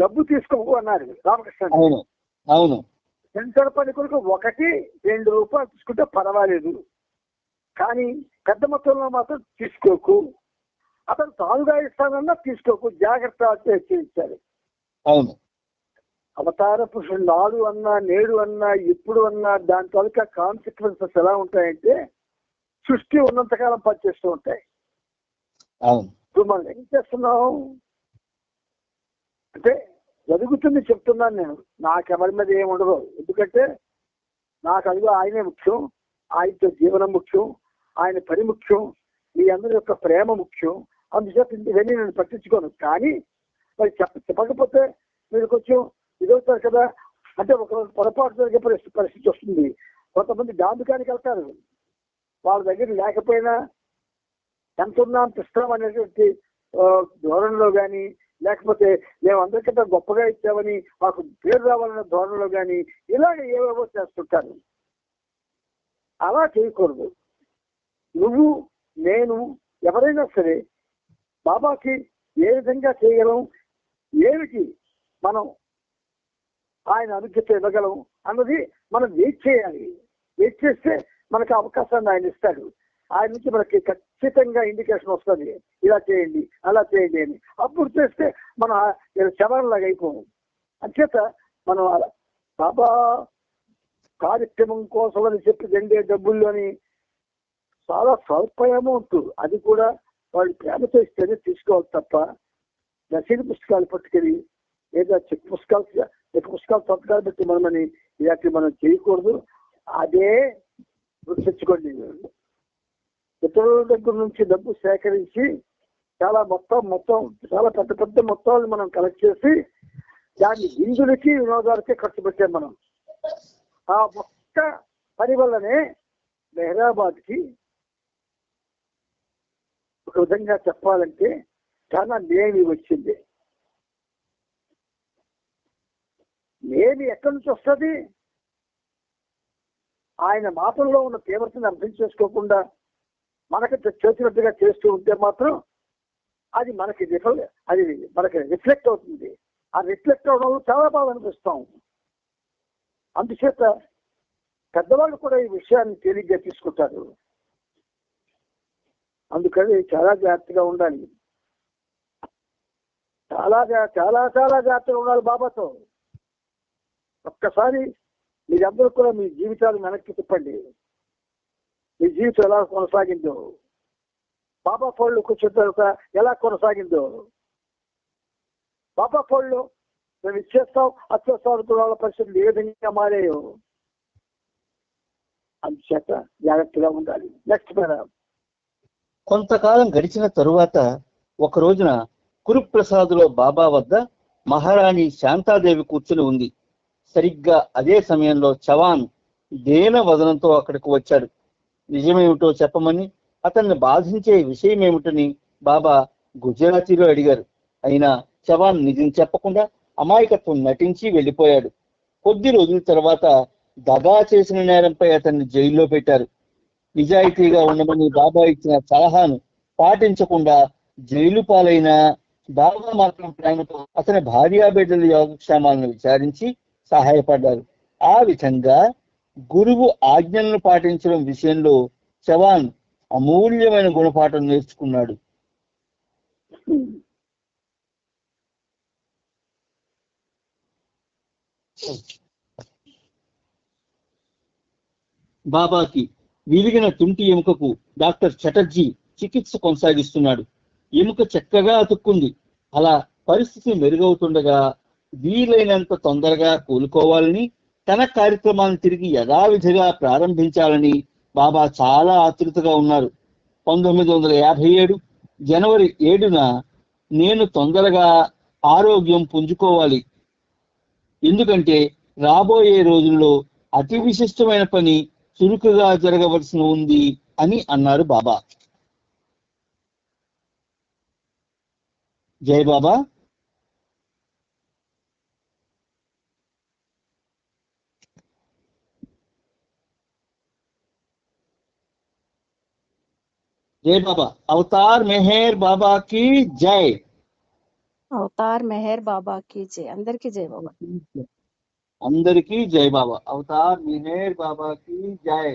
డబ్బు తీసుకోకు అన్నారు రామకృష్ణ. అవును అవును. సెంటర్ పని కొరకు 1-2 రూపాయలు తీసుకుంటే పర్వాలేదు, కానీ పెద్ద మొత్తంలో మాత్రం తీసుకోకు. అతను తానుగా ఇస్తానన్నా తీసుకోకు, జాగ్రత్త అంటే హెచ్చరించారు. అవును. అవతార పురుషుడు నాడు అన్నా నేడు అన్నా ఇప్పుడు అన్నా దాని తాలూకా కాన్సిక్వెన్సెస్ ఎలా ఉంటాయంటే సృష్టి ఉన్నంతకాలం పనిచేస్తూ ఉంటాయి. అవును. ఇప్పుడు మనం ఏం చేస్తున్నాం అంటే జరుగుతుంది చెప్తున్నాను నేను. నాకెవరి మీద ఏమి ఉండదు, ఎందుకంటే నాకు అదిగో ఆయనే ముఖ్యం, ఆయనతో జీవనం ముఖ్యం, ఆయన పని ముఖ్యం, మీ అందరి యొక్క ప్రేమ ముఖ్యం. అందుచేత ఇవన్నీ నేను పట్టించుకోను. కానీ మరి చెప్పకపోతే మీరు కొంచెం ఇదవుతారు కదా. అంటే ఒక పొరపాటు జరిగే పరిస్థితి వస్తుంది. కొంతమంది డాంబికానికి వెళ్తారు, వాళ్ళ దగ్గర లేకపోయినా ఎంత ఉన్నా అంత ఇస్తాం అనేటువంటి ధోరణిలో కానీ, లేకపోతే మేము అందరికంటే గొప్పగా ఇచ్చామని మాకు పేరు రావాలనే ధోరణిలో కానీ ఇలాగ ఏవేవో చేస్తుంటారు. అలా చేయకూడదు. నువ్వు నేను ఎవరైనా సరే బాబాకి ఏ విధంగా చేయగలం, ఏమిటి మనం ఆయన అనుజ్ఞత ఇవ్వగలం అన్నది మనం వెయిట్ చేయాలి. వెయిట్ చేస్తే మనకు అవకాశాన్ని ఆయన ఇస్తాడు. ఆయన నుంచి మనకి ఖచ్చితంగా ఇండికేషన్ వస్తుంది, ఇలా చేయండి అలా చేయండి అని. అప్పుడు చేస్తే మనం శవరంలాగా అయిపోము. అంచేత మనం బాబా కార్యక్రమం కోసం అని చెప్పి 2 డబ్బుల్లోని చాలా స్వల్ప అమౌంట్, అది కూడా వాళ్ళు ప్రేమతో ఇస్తేనే తీసుకోవాలి తప్ప రసీదు పుస్తకాలు పట్టుకెళ్ళి లేదా చెక్ పుస్తకాలు సంతకాలు పెట్టి మనమని ఇలాంటి మనం చేయకూడదు. అదే గుర్తించుకోండి. ఇతరుల దగ్గర నుంచి డబ్బు సేకరించి చాలా చాలా పెద్ద మొత్తాలు మనం కలెక్ట్ చేసి దాన్ని విందులకి వినోదాలకే ఖర్చు పెట్టాం మనం. ఆ ఒక్క పని వల్లనే మెహరాబాద్కి ఒక విధంగా చెప్పాలంటే చాలా నేమి వచ్చింది. నేమి ఎక్కడి నుంచి వస్తుంది? ఆయన మాటల్లో ఉన్న తీవ్రతను అర్థం చేసుకోకుండా మనకి చేసినట్టుగా చేస్తూ ఉంటే మాత్రం అది మనకి రిఫ్లెక్ట్ అవుతుంది. ఆ రిఫ్లెక్ట్ అవడం చాలా బాగా అనిపిస్తాం. అందుచేత పెద్దవాళ్ళు కూడా ఈ విషయాన్ని తేలిగ్గా తీసుకుంటారు. అందుకని చాలా జాగ్రత్తగా ఉండాలి. చాలా జాగ్రత్తగా ఉండాలి బాబాతో. ఒక్కసారి మీరందరూ కూడా మీ జీవితాలు వెనక్కి తిప్పండి. మీ జీవితం ఎలా కొనసాగిందో, బాబా ఫోన్లో కూర్చున్న తర్వాత ఎలా కొనసాగిందో, బాబా ఫోన్లో మేము ఇచ్చేస్తాం అచ్చేస్తాం అనుకున్న వాళ్ళ పరిస్థితులు ఏ విధంగా మారాయో. అందుచేత జాగ్రత్తగా ఉండాలి. Next madam. కొంతకాలం గడిచిన తరువాత ఒక రోజున కురుప్రసాదులో బాబా వద్ద మహారాణి శాంతాదేవి కూర్చుని ఉంది. సరిగ్గా అదే సమయంలో చవాన్ దేన వదనంతో అక్కడికి వచ్చాడు. నిజమేమిటో చెప్పమని, అతన్ని బాధించే విషయం ఏమిటని బాబా గుజరాతీలో అడిగారు. అయినా చవాన్ నిజం చెప్పకుండా అమాయకత్వం నటించి వెళ్ళిపోయాడు. కొద్ది రోజుల తర్వాత దగా చేసిన నేరంపై అతన్ని జైల్లో పెట్టారు. నిజాయితీగా ఉండమని బాబా ఇచ్చిన సలహాను పాటించకుండా జైలు పాలైన బాబా మాత్రం ప్రేమతో అతని భార్యాబిడ్డల యోగక్షేమాలను విచారించి సహాయపడ్డారు. ఆ విధంగా గురువు ఆజ్ఞలను పాటించడం విషయంలో చవాన్ అమూల్యమైన గుణపాఠం నేర్చుకున్నాడు. బాబాకి విరిగిన తుంటి ఎముకకు డాక్టర్ చటర్జీ చికిత్స కొనసాగిస్తున్నాడు. ఎముక చక్కగా అతుక్కుంది. అలా పరిస్థితి మెరుగవుతుండగా వీలైనంత తొందరగా కోలుకోవాలని, తన కార్యక్రమాన్ని తిరిగి యథావిధిగా ప్రారంభించాలని బాబా చాలా ఆతృతగా ఉన్నారు. 1957 జనవరి 7న నేను తొందరగా ఆరోగ్యం పుంజుకోవాలి, ఎందుకంటే రాబోయే రోజుల్లో అతి విశిష్టమైన పని చురుకుగా జరగవలసి ఉంది అని అన్నారు బాబా. జై బాబా. జై బాబా. అవతార్ మెహర్ బాబా की జై. అవతార్ మెహర్ బాబా की జై. అందరికీ జై బాబా. అందరికీ జై బాబా. అవతార్ మెహర్ బాబా की జై.